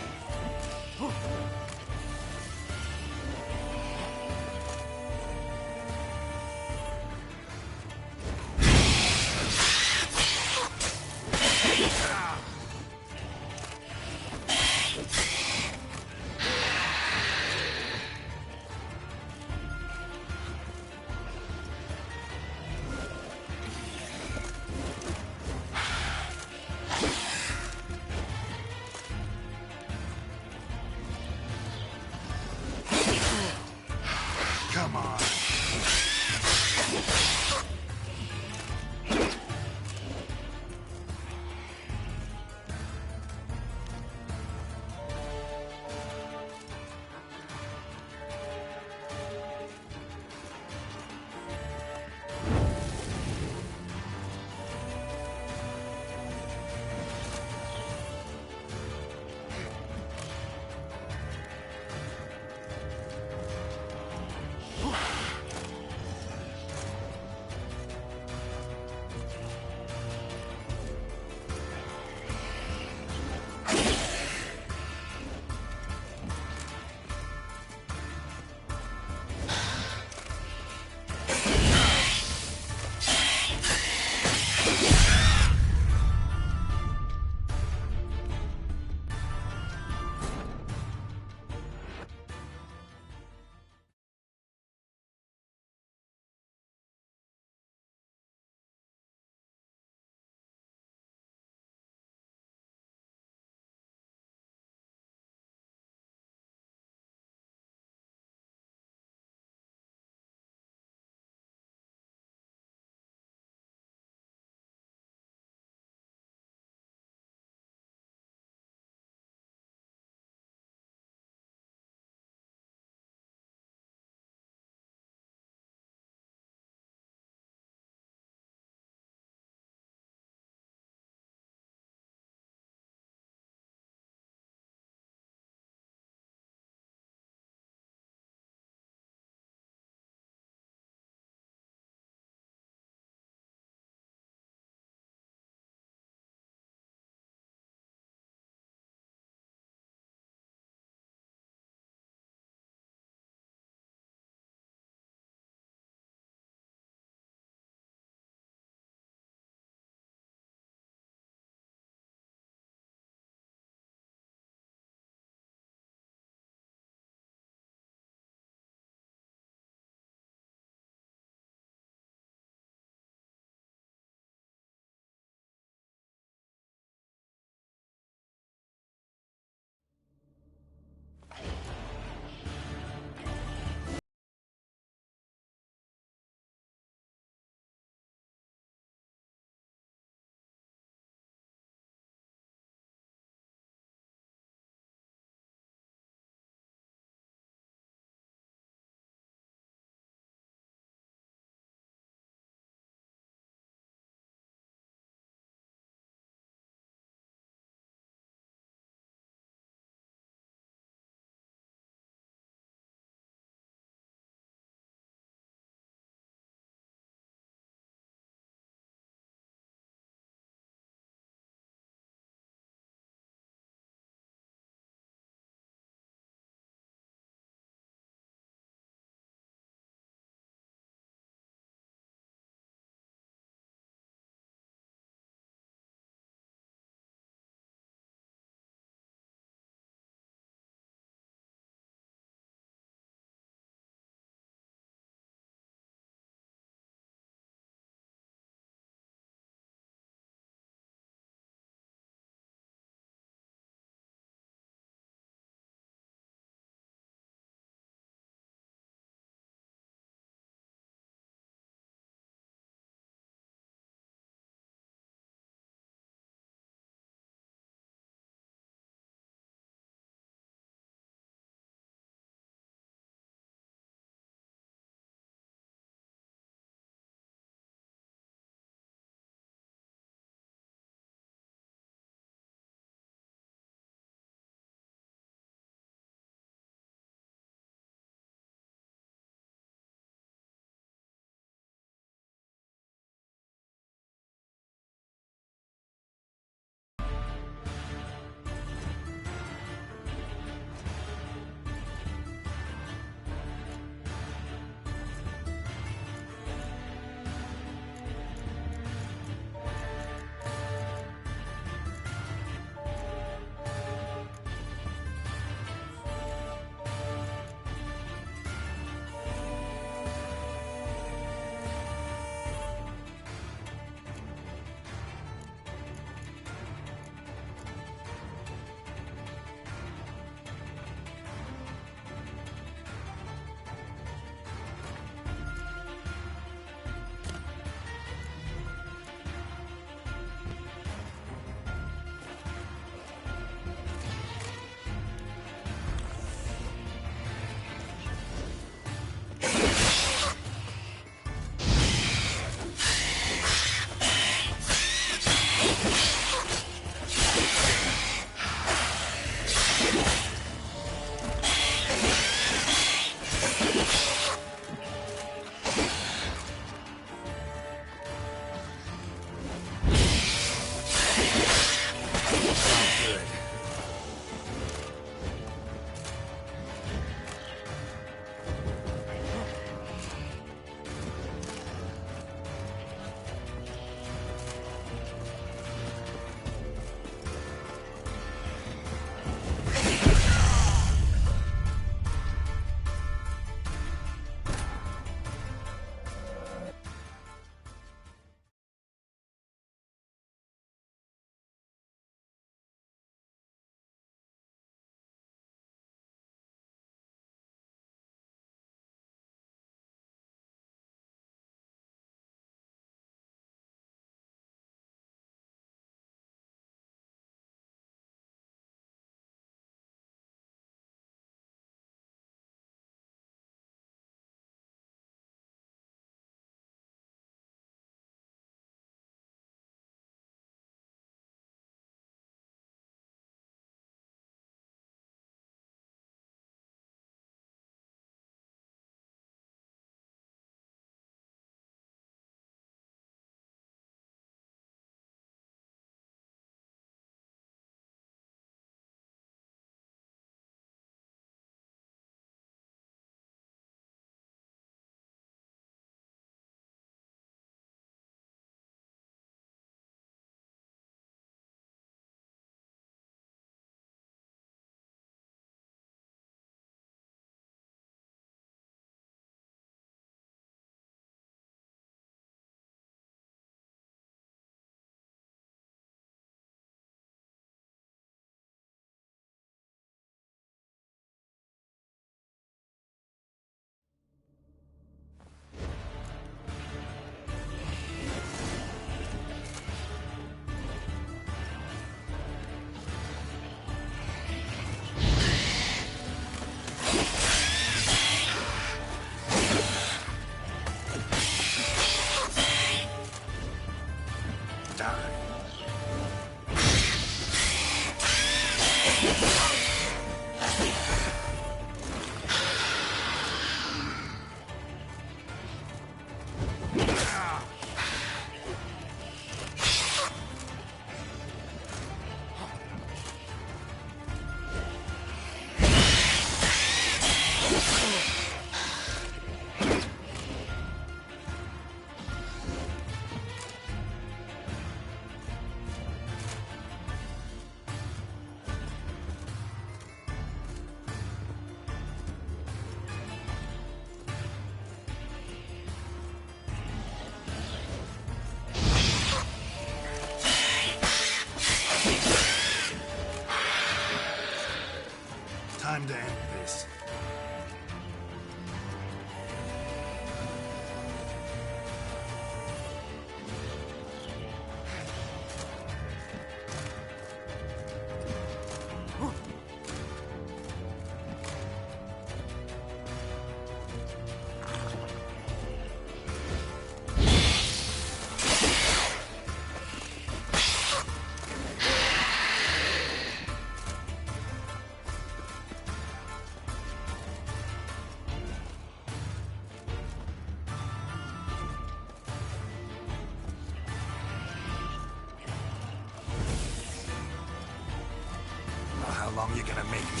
long you gonna make me?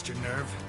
lost your nerve?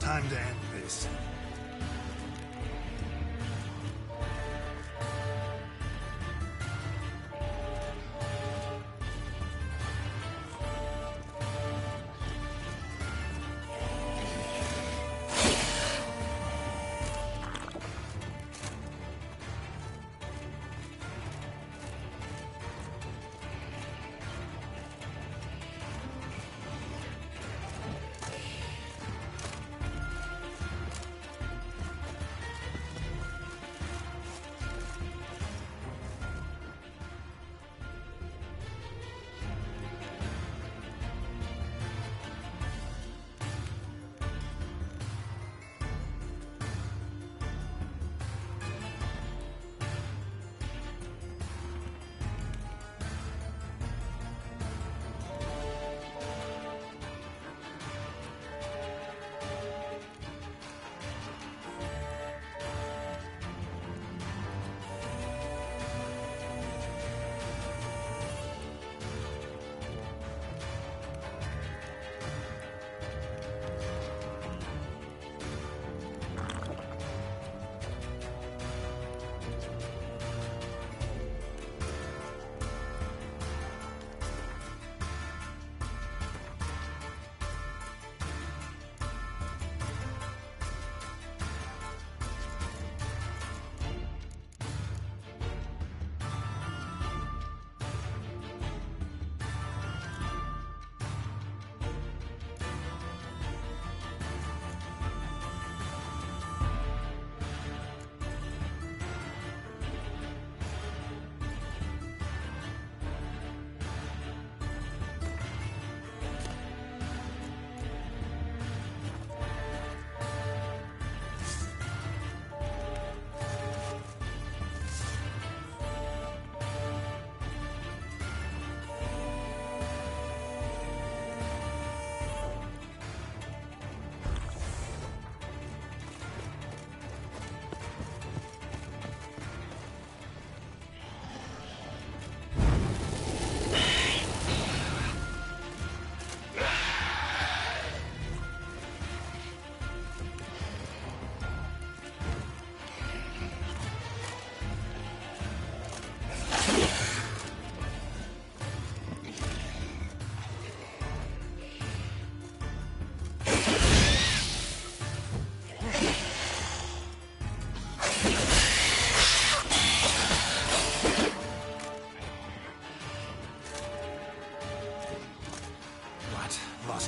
Time to end this.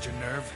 lost your nerve?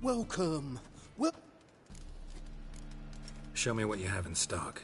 Welcome. Well, Show me what you have in stock.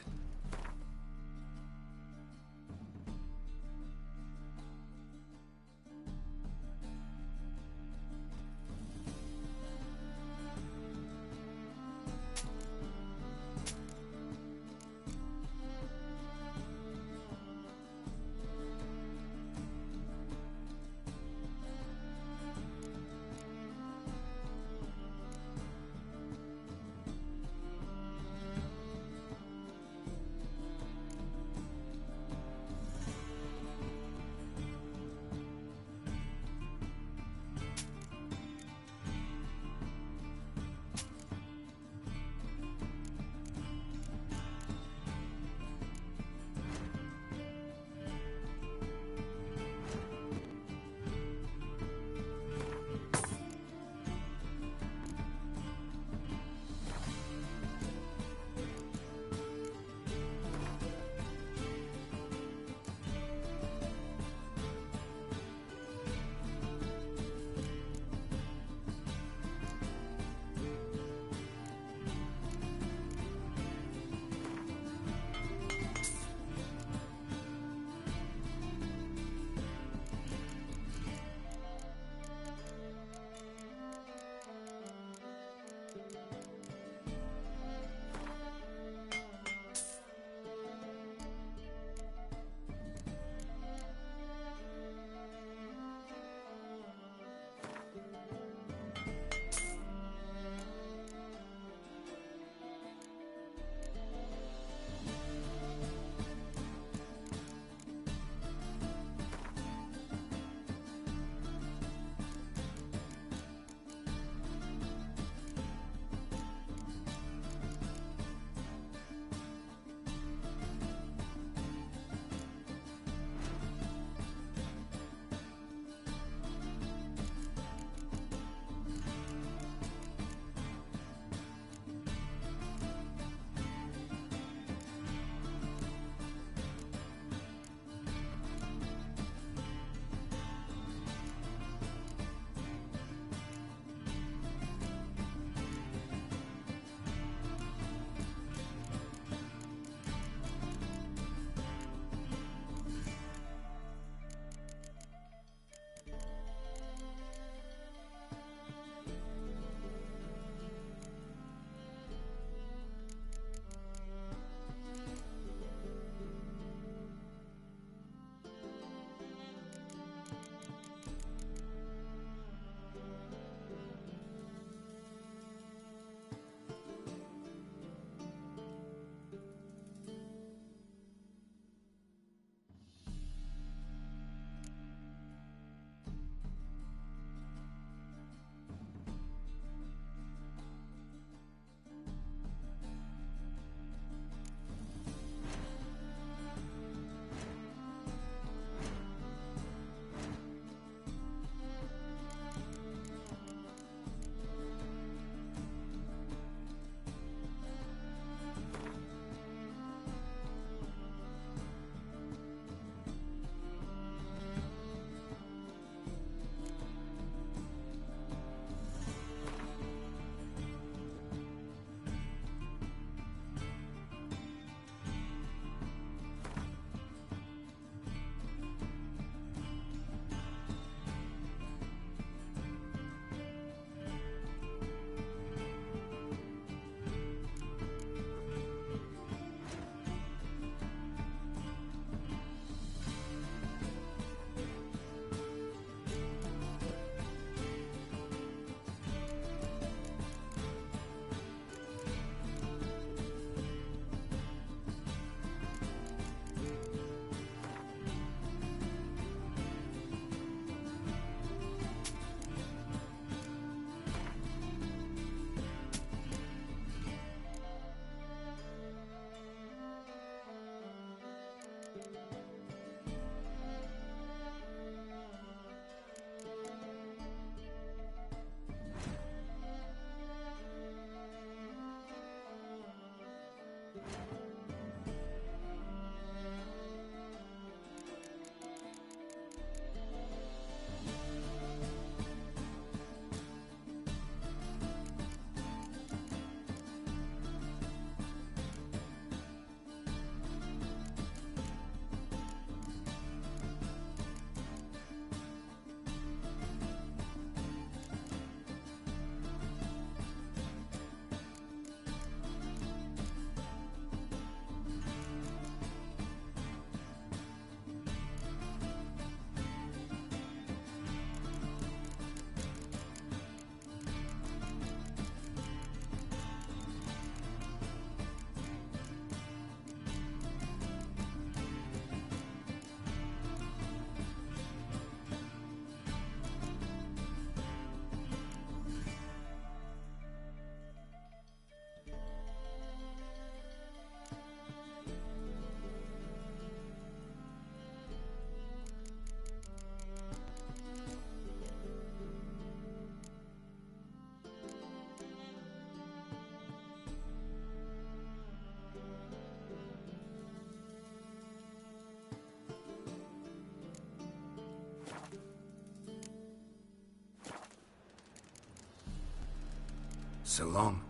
So long.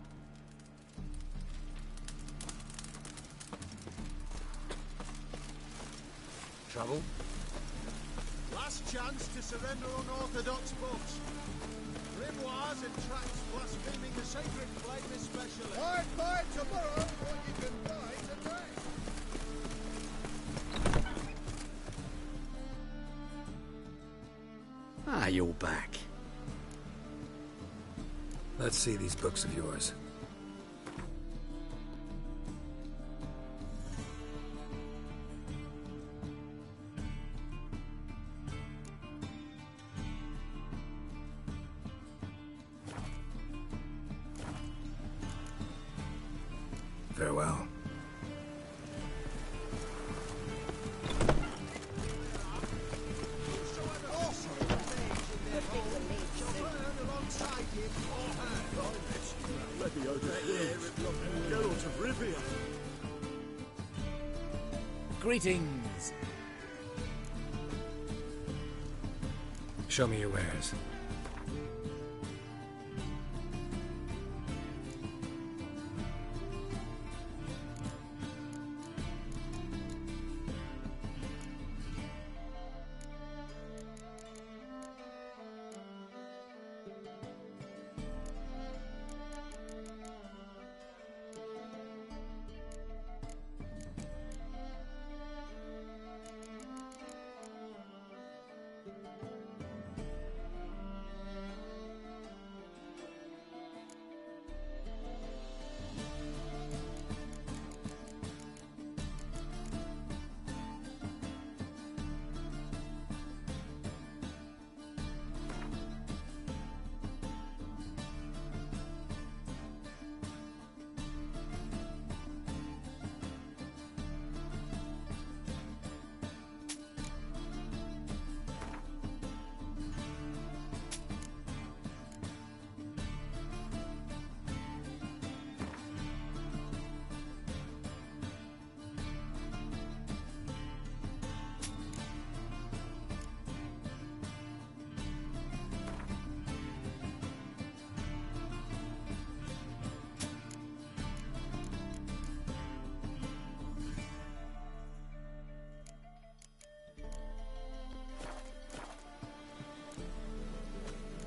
Trouble? Last chance to surrender unorthodox books. Grimoires and tracts blaspheming the sacred flame especially. Buy tomorrow what you can buy tonight. Ah, you're back. Let's see these books of yours. Farewell. Greetings. Show me your wares.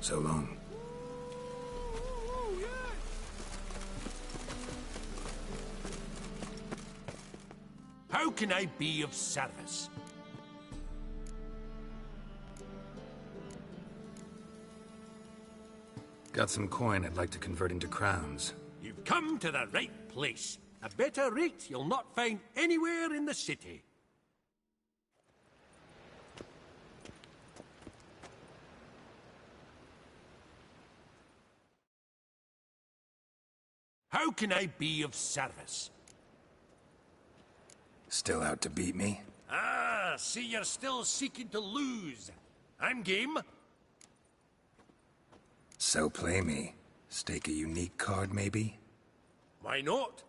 So long. How can I be of service? Got some coin I'd like to convert into crowns. You've come to the right place. A better rate you'll not find anywhere in the city. How can I be of service? Still out to beat me? Ah, see you're still seeking to lose. I'm game. So play me. Stake a unique card, maybe? Why not?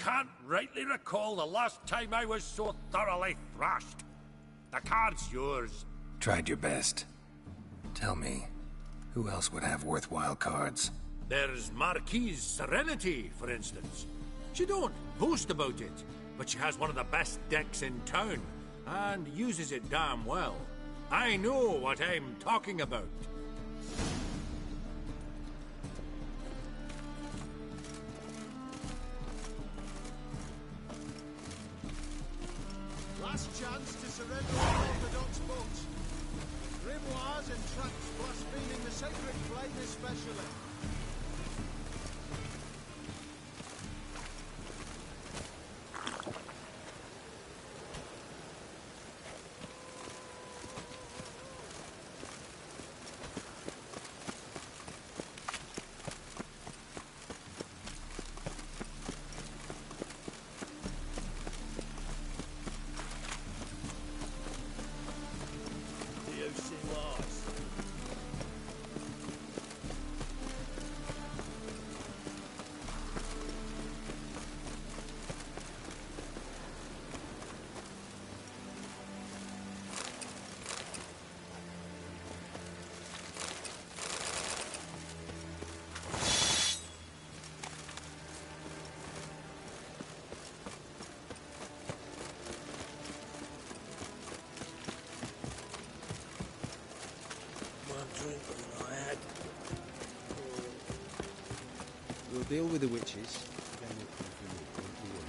can't rightly recall the last time I was so thoroughly thrashed. The card's yours. Tried your best. Tell me, who else would have worthwhile cards? There's Marquise Serenity, for instance. She don't boast about it, but she has one of the best decks in town, and uses it damn well. I know what I'm talking about. Last chance to surrender unorthodox boats. Grimoires and tracts blaspheming the sacred flame especially. We'll deal with the witches. Then we'll come for you. Don't you worry.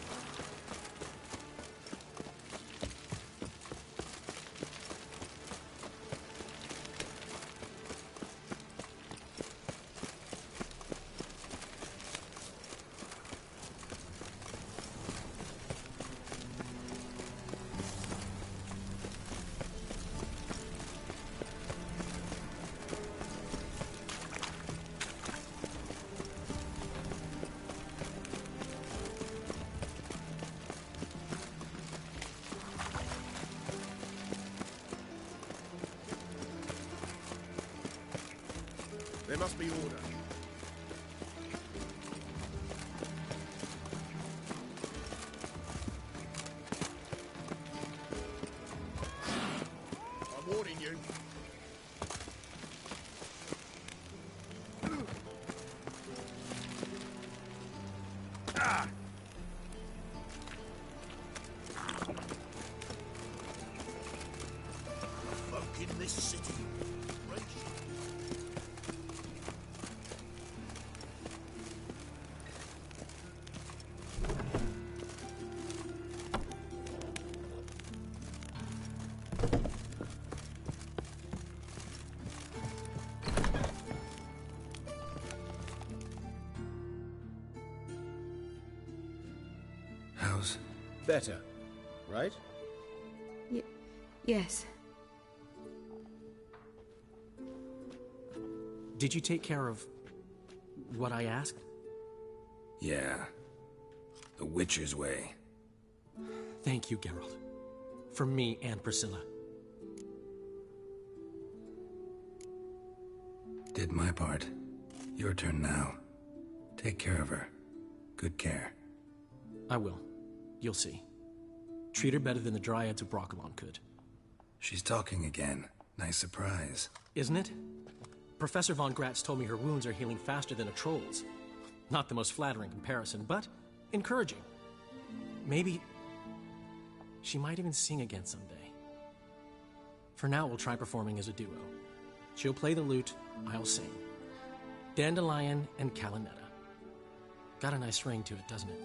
There must be order. I'm warning you. Ah! Folk in this city. How's... Better, right? Yes. Did you take care of what I asked? Yeah. The Witcher's way. Thank you, Geralt. From me and Priscilla. Did my part. Your turn now. Take care of her. Good care. I will. You'll see. Treat her better than the Dryads of Broccolon could. She's talking again. Nice surprise. Isn't it? Professor von Gratz told me her wounds are healing faster than a troll's. Not the most flattering comparison, but encouraging. Maybe she might even sing again someday. For now, we'll try performing as a duo. She'll play the lute, I'll sing. Dandelion and Calinetta. Got a nice ring to it, doesn't it?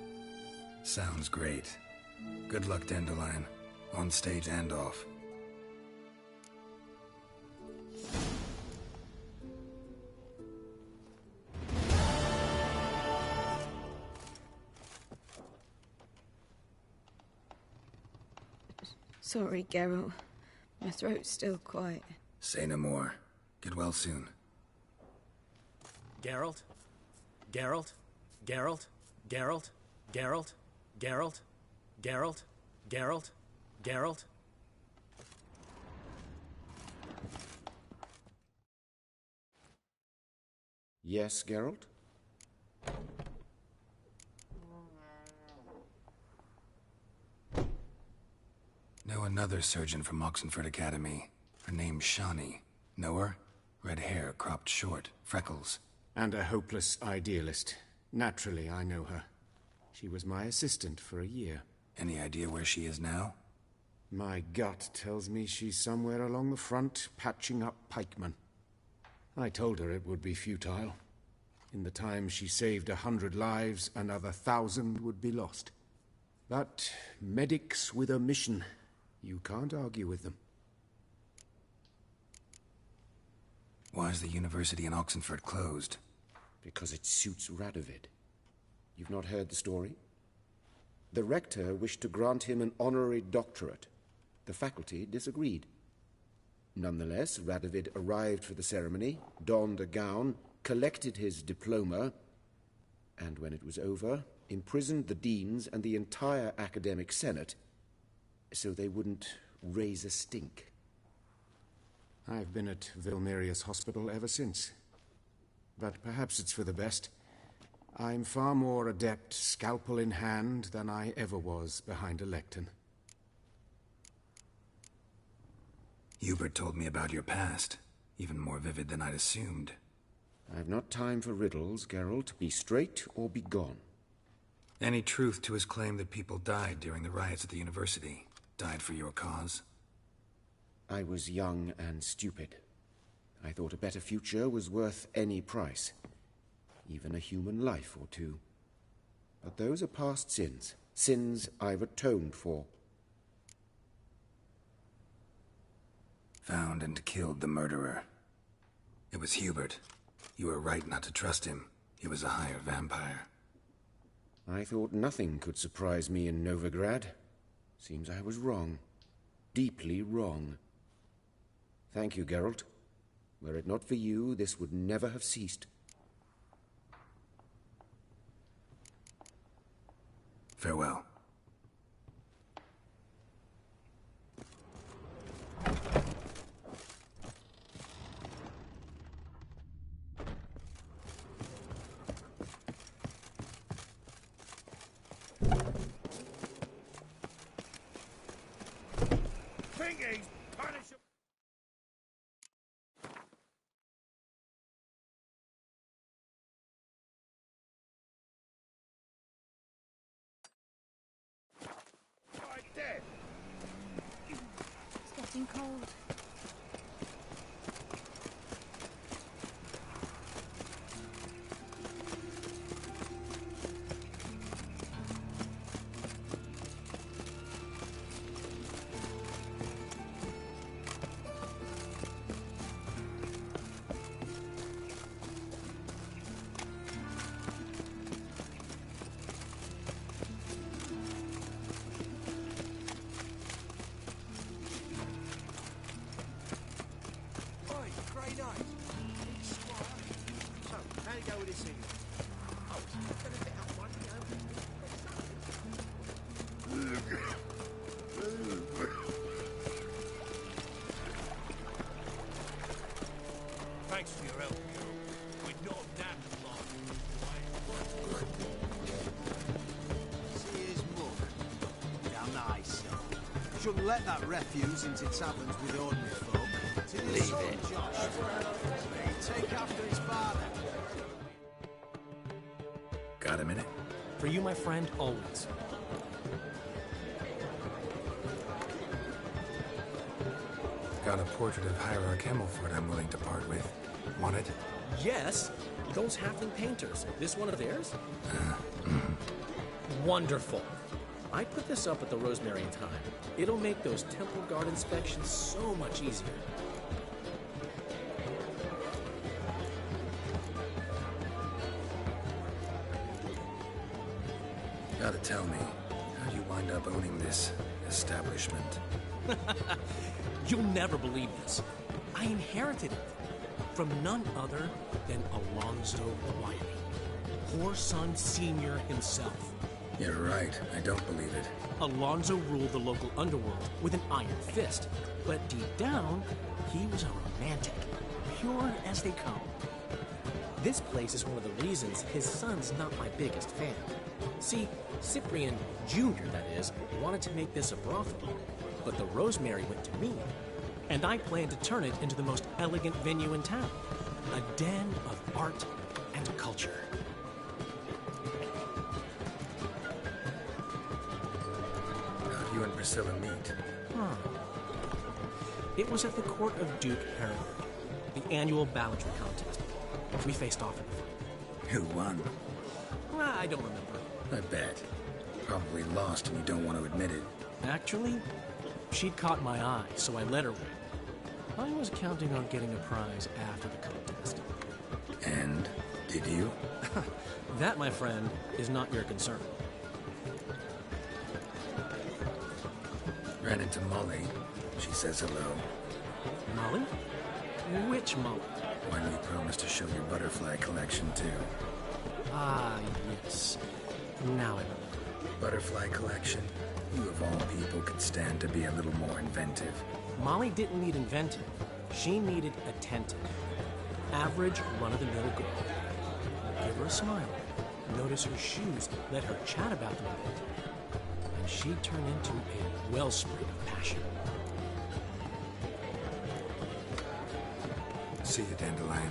Sounds great. Good luck, Dandelion. On stage and off. Sorry, Geralt. My throat's still quite... Say no more. Get well soon. Geralt? Geralt? Geralt? Geralt? Geralt? Geralt? Geralt? Geralt? Geralt? Yes, Geralt? another surgeon from Oxenford Academy. Her name's Shawnee. Know her? Red hair, cropped short, freckles. And a hopeless idealist. Naturally, I know her. She was my assistant for a year. Any idea where she is now? My gut tells me she's somewhere along the front, patching up pikemen. I told her it would be futile. In the time she saved 100 lives, another 1,000 would be lost. But medics with a mission, you can't argue with them. Why is the university in Oxenford closed? Because it suits Radovid. You've not heard the story? The rector wished to grant him an honorary doctorate. The faculty disagreed. Nonetheless, Radovid arrived for the ceremony, donned a gown, collected his diploma, and when it was over, imprisoned the deans and the entire academic senate so they wouldn't raise a stink. I've been at Vilmerius Hospital ever since. But perhaps it's for the best. I'm far more adept, scalpel in hand, than I ever was behind a lectern. Hubert told me about your past, even more vivid than I'd assumed. I've not time for riddles, Geralt. Be straight or be gone. Any truth to his claim that people died during the riots at the university? Died for your cause? I was young and stupid. I thought a better future was worth any price. Even a human life or two. But those are past sins. Sins I've atoned for. Found and killed the murderer. It was Hubert. You were right not to trust him. He was a hired vampire. I thought nothing could surprise me in Novigrad. Seems I was wrong. Deeply wrong. Thank you, Geralt. Were it not for you, this would never have ceased. Farewell. It's getting cold. Thanks for your help, girl. We're not that long. See his mug. Damn nice, son. Shouldn't let that refuse into taverns with ordinary folk. Leave it. Josh. Take after his father. Got a minute? For you, my friend, always. Got a portrait of Hierarch Himmelford I'm willing to part with. Want it? Yes, those halfling painters. This one of theirs? Wonderful. I put this up at the Rosemary in time. It'll make those temple guard inspections so much easier. Gotta tell me, how'd you wind up owning this establishment? You'll never believe this. I inherited it from none other than Alonzo Wiley, Whoreson Sr. himself. You're right, I don't believe it. Alonzo ruled the local underworld with an iron fist, but deep down, he was a romantic, pure as they come. This place is one of the reasons his son's not my biggest fan. See, Cyprian Jr., that is, wanted to make this a brothel, But the Rosemary went to me, and I planned to turn it into the most elegant venue in town. A den of art and culture. How'd you and Priscilla meet? It was at the court of Duke Hereward, the annual balladry contest. We faced off in the fight. Who won? I don't remember. I bet. Probably lost and you don't want to admit it. Actually, she'd caught my eye, so I let her win. I was counting on getting a prize after the contest. And? Did you? That, my friend, is not your concern. Ran into Molly. She says hello. Molly? Which Molly? One you promised to show your butterfly collection to. Ah, yes. Now I remember. Butterfly collection? You of all people could stand to be a little more inventive. Molly didn't need inventive. She needed attentive. Average, run-of-the-mill girl. Give her a smile. Notice her shoes. Let her chat about them a bit. And she'd turn into a wellspring of passion. See you, Dandelion.